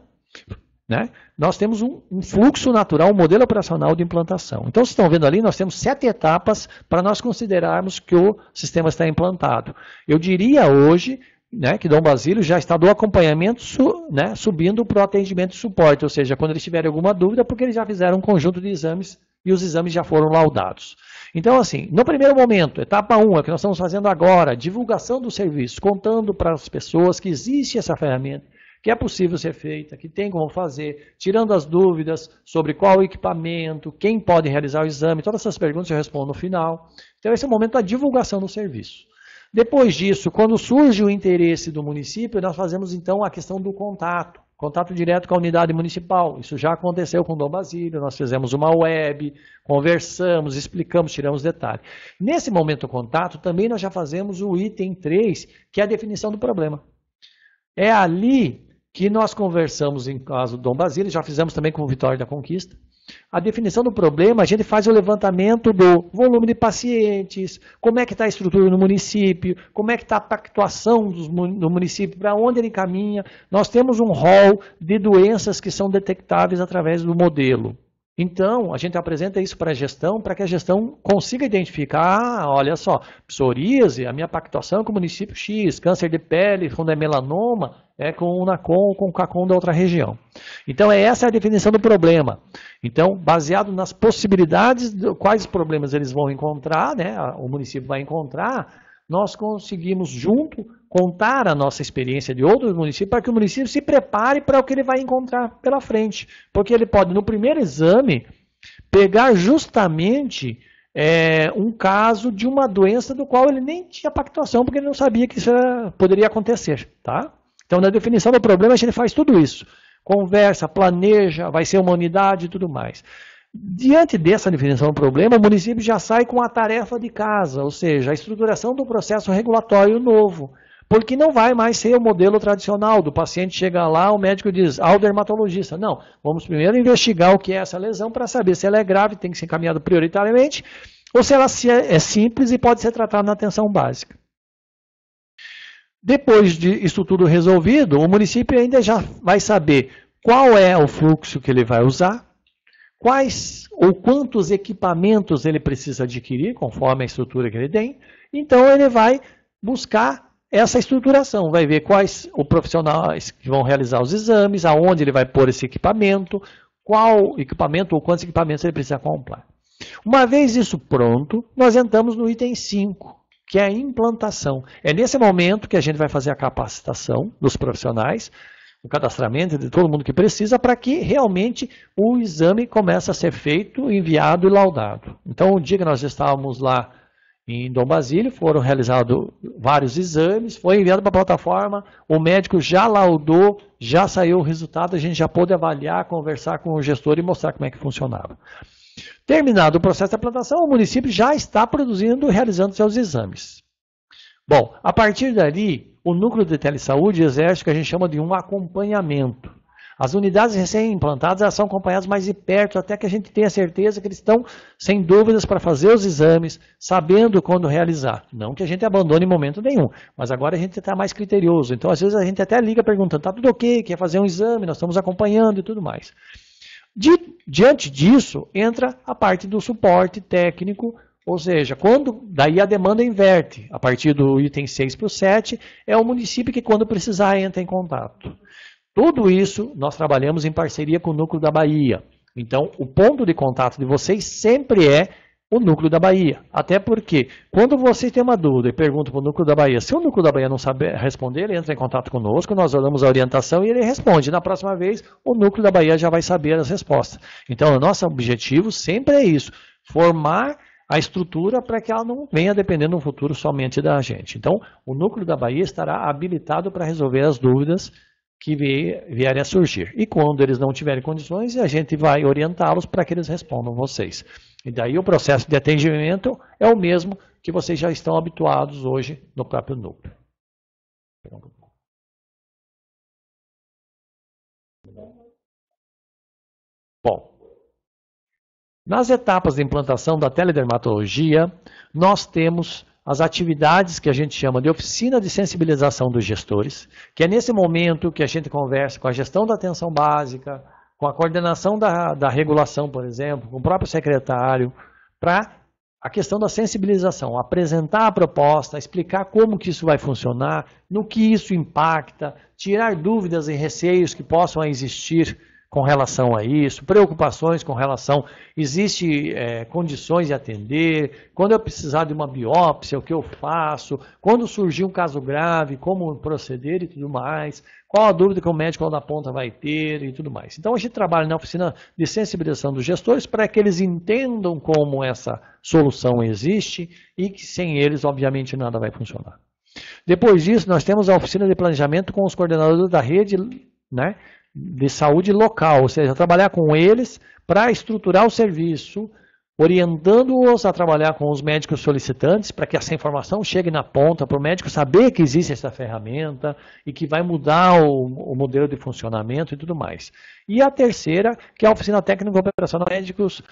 né, nós temos um fluxo natural, um modelo operacional de implantação. Então, vocês estão vendo ali, nós temos 7 etapas para nós considerarmos que o sistema está implantado. Eu diria hoje, né, que Dom Basílio já está do acompanhamento subindo para o atendimento e suporte, ou seja, quando eles tiverem alguma dúvida, porque eles já fizeram um conjunto de exames e os exames já foram laudados. Então, assim, no primeiro momento, etapa 1, é o que nós estamos fazendo agora, divulgação do serviço, contando para as pessoas que existe essa ferramenta, que é possível ser feita, que tem como fazer, tirando as dúvidas sobre qual equipamento, quem pode realizar o exame, todas essas perguntas eu respondo no final. Então, esse é o momento da divulgação do serviço. Depois disso, quando surge o interesse do município, nós fazemos então a questão do contato direto com a unidade municipal. Isso já aconteceu com o Dom Basílio, nós fizemos uma web, conversamos, explicamos, tiramos detalhes. Nesse momento do contato, também nós já fazemos o item 3, que é a definição do problema. É ali que nós conversamos em caso do Dom Basílio, já fizemos também com o Vitória da Conquista. A definição do problema, a gente faz o levantamento do volume de pacientes, como é que está a estrutura no município, como é que está a pactuação do município, para onde ele caminha. Nós temos um rol de doenças que são detectáveis através do modelo. Então, a gente apresenta isso para a gestão, para que a gestão consiga identificar, olha só, psoríase, a minha pactuação é com o município X, câncer de pele, quando é melanoma, é com o NACOM ou com o CACOM da outra região. Então, essa é a definição do problema. Então, baseado nas possibilidades, quais problemas eles vão encontrar, né, o município vai encontrar, nós conseguimos junto contar a nossa experiência de outros municípios para que o município se prepare para o que ele vai encontrar pela frente. Porque ele pode, no primeiro exame, pegar justamente um caso de uma doença do qual ele nem tinha pactuação, porque ele não sabia que isso poderia acontecer. Tá? Então, na definição do problema, a gente faz tudo isso. Conversa, planeja, vai ser uma unidade e tudo mais. Diante dessa definição do problema, o município já sai com a tarefa de casa, ou seja, a estruturação do processo regulatório novo. Porque não vai mais ser o modelo tradicional do paciente chegar lá, o médico diz, ao dermatologista. Não, vamos primeiro investigar o que é essa lesão para saber se ela é grave, tem que ser encaminhada prioritariamente, ou se ela é simples e pode ser tratada na atenção básica. Depois disso tudo resolvido, o município ainda já vai saber qual é o fluxo que ele vai usar, quais ou quantos equipamentos ele precisa adquirir, conforme a estrutura que ele tem. Então, ele vai buscar essa estruturação, vai ver quais os profissionais que vão realizar os exames, aonde ele vai pôr esse equipamento, qual equipamento ou quantos equipamentos ele precisa comprar. Uma vez isso pronto, nós entramos no item 5, que é a implantação. É nesse momento que a gente vai fazer a capacitação dos profissionais, o cadastramento de todo mundo que precisa, para que realmente o exame comece a ser feito, enviado e laudado. Então, o dia que nós estávamos lá em Dom Basílio, foram realizados vários exames, foi enviado para a plataforma, o médico já laudou, já saiu o resultado, a gente já pôde avaliar, conversar com o gestor e mostrar como é que funcionava. Terminado o processo de implantação, o município já está produzindo e realizando seus exames. Bom, a partir dali, o núcleo de telesaúde exerce o que a gente chama de um acompanhamento. As unidades recém-implantadas elas são acompanhadas mais de perto, até que a gente tenha certeza que eles estão sem dúvidas para fazer os exames, sabendo quando realizar. Não que a gente abandone em momento nenhum, mas agora a gente está mais criterioso. Então, às vezes, a gente até liga perguntando, está tudo ok, quer fazer um exame, nós estamos acompanhando e tudo mais. Diante disso, entra a parte do suporte técnico, ou seja, quando daí a demanda inverte, a partir do item 6 para o 7, é o município que quando precisar entra em contato. Tudo isso nós trabalhamos em parceria com o Núcleo da Bahia. Então, o ponto de contato de vocês sempre é o Núcleo da Bahia. Até porque, quando você tem uma dúvida e pergunta para o Núcleo da Bahia, se o Núcleo da Bahia não sabe responder, ele entra em contato conosco, nós damos a orientação e ele responde. Na próxima vez, o Núcleo da Bahia já vai saber as respostas. Então, o nosso objetivo sempre é isso, formar a estrutura para que ela não venha dependendo no futuro somente da gente. Então, o Núcleo da Bahia estará habilitado para resolver as dúvidas que vierem a surgir. E quando eles não tiverem condições, a gente vai orientá-los para que eles respondam vocês. E daí o processo de atendimento é o mesmo que vocês já estão habituados hoje no próprio núcleo. Bom, nas etapas de implantação da teledermatologia, nós temos as atividades que a gente chama de oficina de sensibilização dos gestores, que é nesse momento que a gente conversa com a gestão da atenção básica, com a coordenação da regulação, por exemplo, com o próprio secretário, para a questão da sensibilização, apresentar a proposta, explicar como que isso vai funcionar, no que isso impacta, tirar dúvidas e receios que possam existir com relação a isso, preocupações com relação, existe condições de atender, quando eu precisar de uma biópsia, o que eu faço, quando surgir um caso grave, como proceder e tudo mais, qual a dúvida que o médico lá na ponta vai ter e tudo mais. Então a gente trabalha na oficina de sensibilização dos gestores para que eles entendam como essa solução existe e que sem eles, obviamente, nada vai funcionar. Depois disso, nós temos a oficina de planejamento com os coordenadores da rede, né, de saúde local, ou seja, trabalhar com eles para estruturar o serviço, orientando-os a trabalhar com os médicos solicitantes para que essa informação chegue na ponta, para o médico saber que existe essa ferramenta e que vai mudar o modelo de funcionamento e tudo mais. E a terceira, que é a oficina técnica operacional de médicos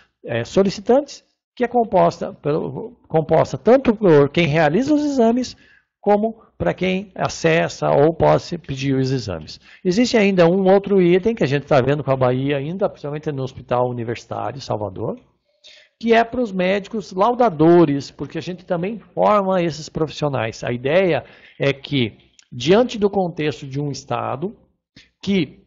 solicitantes, que é composta tanto por quem realiza os exames, como para quem acessa ou pode pedir os exames. Existe ainda um outro item que a gente está vendo com a Bahia ainda, principalmente no Hospital Universitário de Salvador, que é para os médicos laudadores, porque a gente também forma esses profissionais. A ideia é que, diante do contexto de um estado, que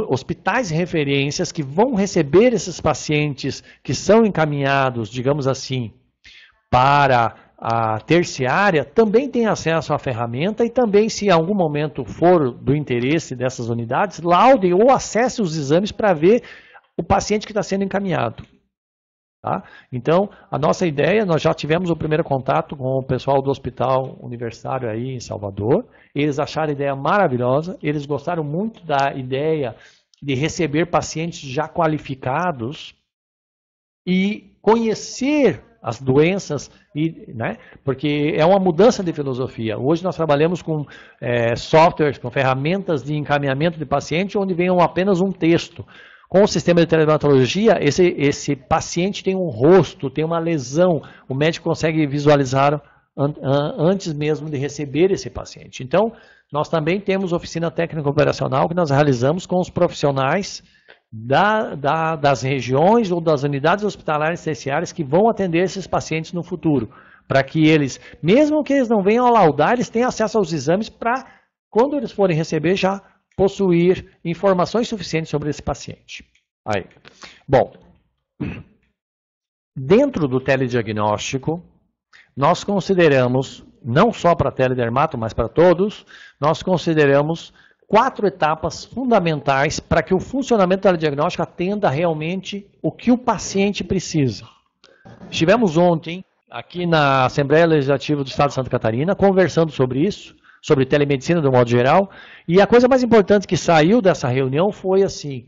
hospitais de referências que vão receber esses pacientes que são encaminhados, digamos assim, para a terciária, também tem acesso à ferramenta e também, se em algum momento for do interesse dessas unidades, laude ou acesse os exames para ver o paciente que está sendo encaminhado. Tá? Então, a nossa ideia, nós já tivemos o primeiro contato com o pessoal do Hospital Universitário aí em Salvador, eles acharam a ideia maravilhosa, eles gostaram muito da ideia de receber pacientes já qualificados e conhecer as doenças, né? Porque é uma mudança de filosofia. Hoje nós trabalhamos com softwares, com ferramentas de encaminhamento de paciente, onde vem apenas um texto. Com o sistema de telematologia, esse paciente tem um rosto, tem uma lesão, o médico consegue visualizar antes mesmo de receber esse paciente. Então, nós também temos oficina técnica operacional que nós realizamos com os profissionais das regiões ou das unidades hospitalares terciárias que vão atender esses pacientes no futuro, para que eles, mesmo que eles não venham a laudar, eles tenham acesso aos exames para, quando eles forem receber, já possuir informações suficientes sobre esse paciente. Aí. Bom, dentro do telediagnóstico, nós consideramos, não só para teledermato, mas para todos, nós consideramos 4 etapas fundamentais para que o funcionamento do telediagnóstico atenda realmente o que o paciente precisa. Estivemos ontem aqui na Assembleia Legislativa do Estado de Santa Catarina conversando sobre isso, sobre telemedicina do modo geral, e a coisa mais importante que saiu dessa reunião foi assim,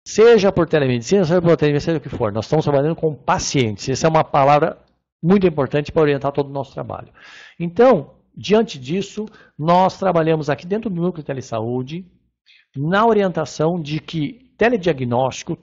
seja por telemedicina, seja por telemedicina, seja o que for, nós estamos trabalhando com pacientes. Essa é uma palavra muito importante para orientar todo o nosso trabalho. Então, diante disso, nós trabalhamos aqui dentro do Núcleo de Telesaúde na orientação de que telediagnóstico,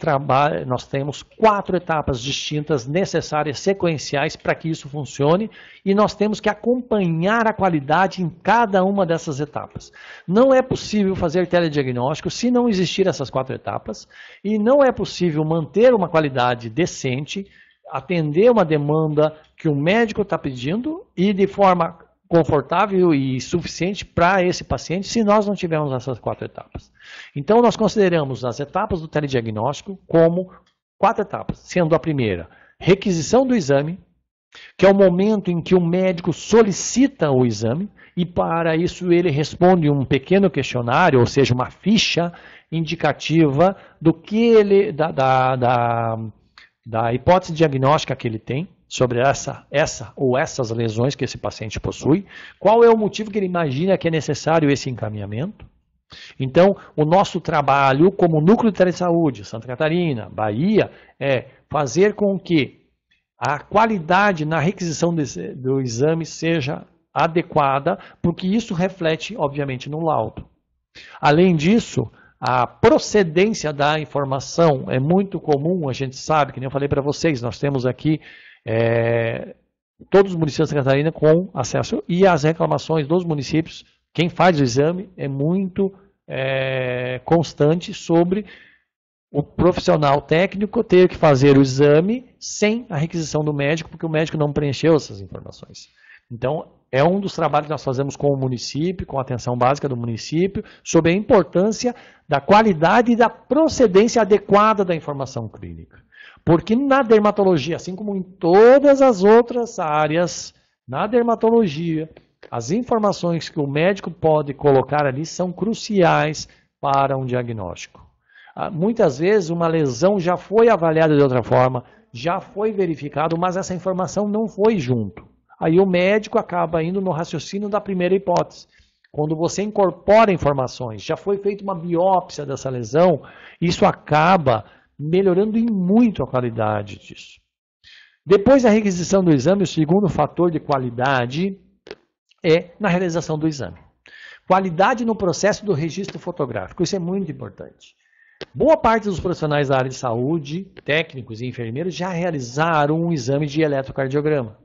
nós temos 4 etapas distintas, necessárias, sequenciais para que isso funcione e nós temos que acompanhar a qualidade em cada uma dessas etapas. Não é possível fazer telediagnóstico se não existir essas 4 etapas e não é possível manter uma qualidade decente, atender uma demanda que o médico está pedindo e de forma confortável e suficiente para esse paciente se nós não tivermos essas 4 etapas. Então, nós consideramos as etapas do telediagnóstico como 4 etapas, sendo a primeira, requisição do exame, que é o momento em que o médico solicita o exame e para isso ele responde um pequeno questionário, ou seja, uma ficha indicativa do que ele, da hipótese diagnóstica que ele tem, sobre essa ou essas lesões que esse paciente possui, qual é o motivo que ele imagina que é necessário esse encaminhamento. Então, o nosso trabalho como Núcleo de Telesaúde, Santa Catarina, Bahia, é fazer com que a qualidade na requisição do exame seja adequada, porque isso reflete, obviamente, no laudo. Além disso, a procedência da informação é muito comum, a gente sabe, que nem eu falei para vocês, nós temos aqui todos os municípios de Santa Catarina com acesso e as reclamações dos municípios, quem faz o exame é muito constante sobre o profissional técnico ter que fazer o exame sem a requisição do médico, porque o médico não preencheu essas informações. Então, é um dos trabalhos que nós fazemos com o município, com a atenção básica do município, sobre a importância da qualidade e da procedência adequada da informação clínica. Porque na dermatologia, assim como em todas as outras áreas, na dermatologia, as informações que o médico pode colocar ali são cruciais para um diagnóstico. Muitas vezes uma lesão já foi avaliada de outra forma, já foi verificado, mas essa informação não foi junto. Aí o médico acaba indo no raciocínio da primeira hipótese. Quando você incorpora informações, já foi feita uma biópsia dessa lesão, isso acaba melhorando em muito a qualidade disso. Depois da requisição do exame, o segundo fator de qualidade é na realização do exame. Qualidade no processo do registro fotográfico, isso é muito importante. Boa parte dos profissionais da área de saúde, técnicos e enfermeiros, já realizaram um exame de eletrocardiograma,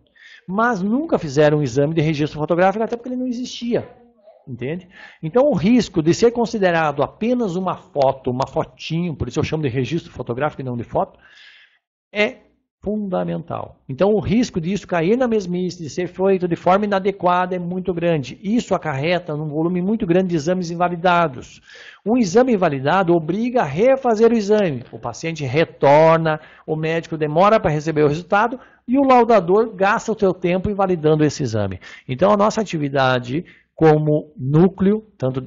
mas nunca fizeram um exame de registro fotográfico, até porque ele não existia. Entende? Então, o risco de ser considerado apenas uma foto, uma fotinho, por isso eu chamo de registro fotográfico e não de foto, é fundamental. Então, o risco disso cair na mesmice, de ser feito de forma inadequada, é muito grande. Isso acarreta num volume muito grande de exames invalidados. Um exame invalidado obriga a refazer o exame. O paciente retorna, o médico demora para receber o resultado e o laudador gasta o seu tempo invalidando esse exame. Então, a nossa atividade como núcleo, tanto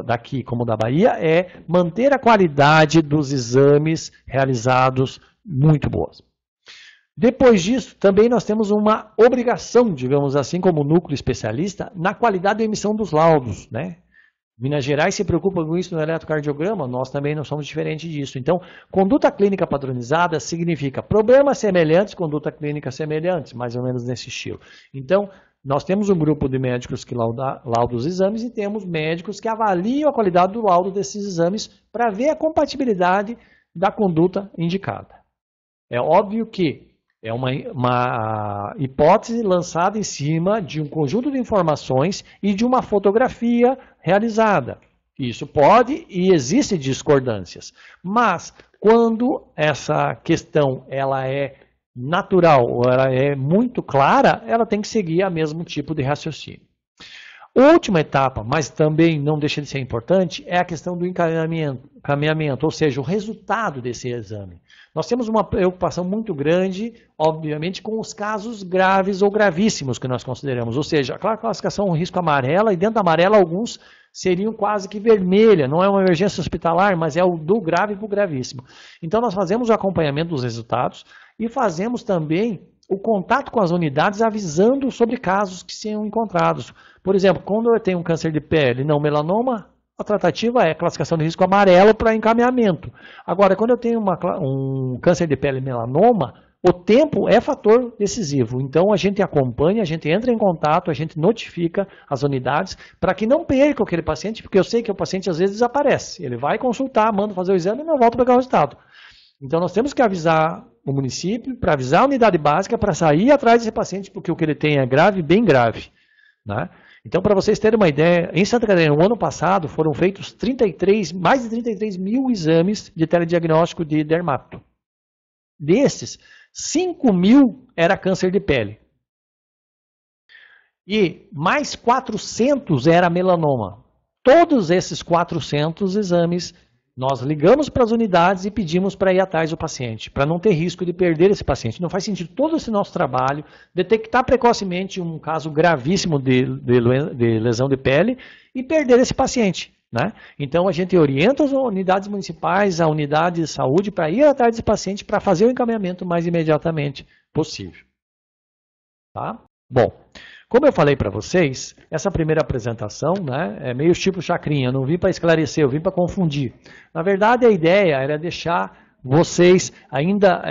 daqui como da Bahia, é manter a qualidade dos exames realizados muito boas. Depois disso, também nós temos uma obrigação, digamos assim, como núcleo especialista, na qualidade da emissão dos laudos, né? Minas Gerais se preocupa com isso no eletrocardiograma, nós também não somos diferentes disso. Então, conduta clínica padronizada significa problemas semelhantes, conduta clínica semelhante, mais ou menos nesse estilo. Então, nós temos um grupo de médicos que laudam os exames e temos médicos que avaliam a qualidade do laudo desses exames para ver a compatibilidade da conduta indicada. É óbvio que é uma hipótese lançada em cima de um conjunto de informações e de uma fotografia realizada. Isso pode e existe discordâncias. Mas quando essa questão ela é natural ou ela é muito clara, ela tem que seguir o mesmo tipo de raciocínio. Última etapa, mas também não deixa de ser importante, é a questão do encaminhamento, ou seja, o resultado desse exame. Nós temos uma preocupação muito grande, obviamente, com os casos graves ou gravíssimos que nós consideramos. Ou seja, a classificação risco amarela, e dentro da amarela alguns seriam quase que vermelha. Não é uma emergência hospitalar, mas é o do grave para o gravíssimo. Então nós fazemos o acompanhamento dos resultados e fazemos também o contato com as unidades avisando sobre casos que sejam encontrados. Por exemplo, quando eu tenho um câncer de pele não melanoma, a tratativa é classificação de risco amarelo para encaminhamento. Agora, quando eu tenho um câncer de pele melanoma, o tempo é fator decisivo. Então, a gente acompanha, a gente entra em contato, a gente notifica as unidades para que não perca aquele paciente, porque eu sei que o paciente às vezes desaparece. Ele vai consultar, manda fazer o exame e não volta para pegar o resultado. Então, nós temos que avisar o município, para avisar a unidade básica, para sair atrás desse paciente, porque o que ele tem é grave, bem grave. Né? Então, para vocês terem uma ideia, em Santa Catarina, no ano passado, foram feitos mais de 33 mil exames de telediagnóstico de dermato. Desses, 5 mil era câncer de pele. E mais 400 era melanoma. Todos esses 400 exames, nós ligamos para as unidades e pedimos para ir atrás do paciente, para não ter risco de perder esse paciente. Não faz sentido todo esse nosso trabalho, detectar precocemente um caso gravíssimo de lesão de pele e perder esse paciente. Né? Então a gente orienta as unidades municipais, a unidade de saúde para ir atrás desse paciente para fazer o encaminhamento mais imediatamente possível. Tá? Bom, como eu falei para vocês, essa primeira apresentação, né, é meio tipo chacrinha, eu não vim para esclarecer, eu vim para confundir. Na verdade, a ideia era deixar vocês ainda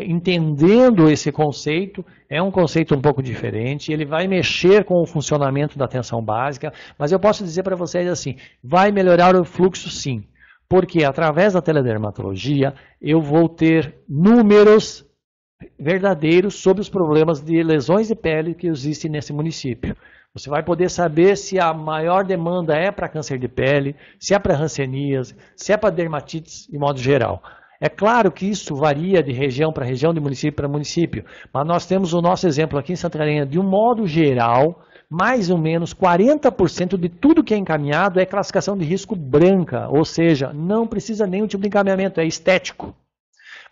entendendo esse conceito. É um conceito um pouco diferente, ele vai mexer com o funcionamento da atenção básica, mas eu posso dizer para vocês assim, vai melhorar o fluxo sim, porque através da teledermatologia eu vou ter números verdadeiros sobre os problemas de lesões de pele que existem nesse município. Você vai poder saber se a maior demanda é para câncer de pele, se é para hanseníase, se é para dermatites de modo geral. É claro que isso varia de região para região, de município para município, mas nós temos o nosso exemplo aqui em Santa Catarina, de um modo geral, mais ou menos 40% de tudo que é encaminhado é classificação de risco branca, ou seja, não precisa nenhum tipo de encaminhamento, é estético.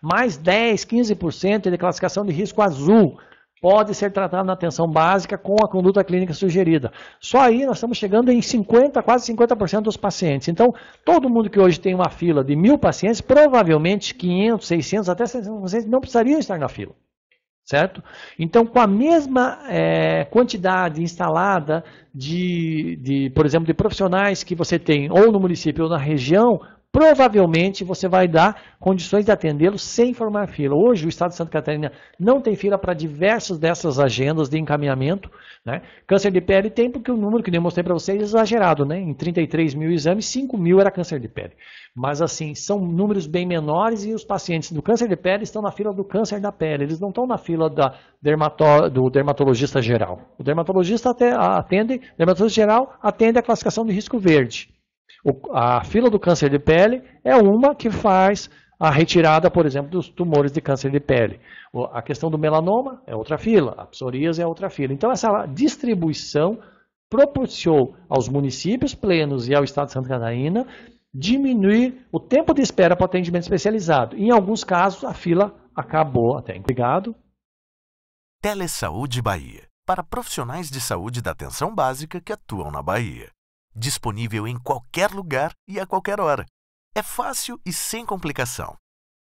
Mais 10, 15% é de classificação de risco azul, pode ser tratado na atenção básica com a conduta clínica sugerida. Só aí nós estamos chegando em 50%, quase 50% dos pacientes. Então, todo mundo que hoje tem uma fila de 1.000 pacientes, provavelmente 500, 600, até 600 pacientes não precisariam estar na fila. Certo? Então, com a mesma quantidade instalada por exemplo, de profissionais que você tem ou no município ou na região, provavelmente você vai dar condições de atendê-los sem formar fila. Hoje o Estado de Santa Catarina não tem fila para diversas dessas agendas de encaminhamento. Né? Câncer de pele tem, porque o número que eu mostrei para vocês é exagerado. Né? Em 33 mil exames, 5 mil era câncer de pele. Mas assim, são números bem menores e os pacientes do câncer de pele estão na fila do câncer da pele. Eles não estão na fila do dermatologista geral. O dermatologista geral atende a classificação de risco verde. A fila do câncer de pele é uma que faz a retirada, por exemplo, dos tumores de câncer de pele. A questão do melanoma é outra fila, a psoríase é outra fila. Então, essa distribuição propiciou aos municípios plenos e ao Estado de Santa Catarina diminuir o tempo de espera para o atendimento especializado. Em alguns casos, a fila acabou até. Obrigado. Telesaúde Bahia, para profissionais de saúde da atenção básica que atuam na Bahia. Disponível em qualquer lugar e a qualquer hora. É fácil e sem complicação.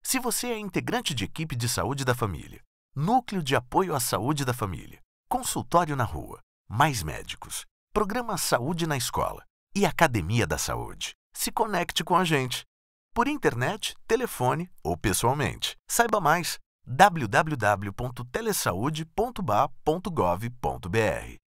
Se você é integrante de equipe de saúde da família, núcleo de apoio à saúde da família, consultório na rua, mais médicos, programa Saúde na Escola, e Academia da Saúde. Se conecte com a gente, por internet, telefone ou pessoalmente. Saiba mais: www.telesaude.ba.gov.br.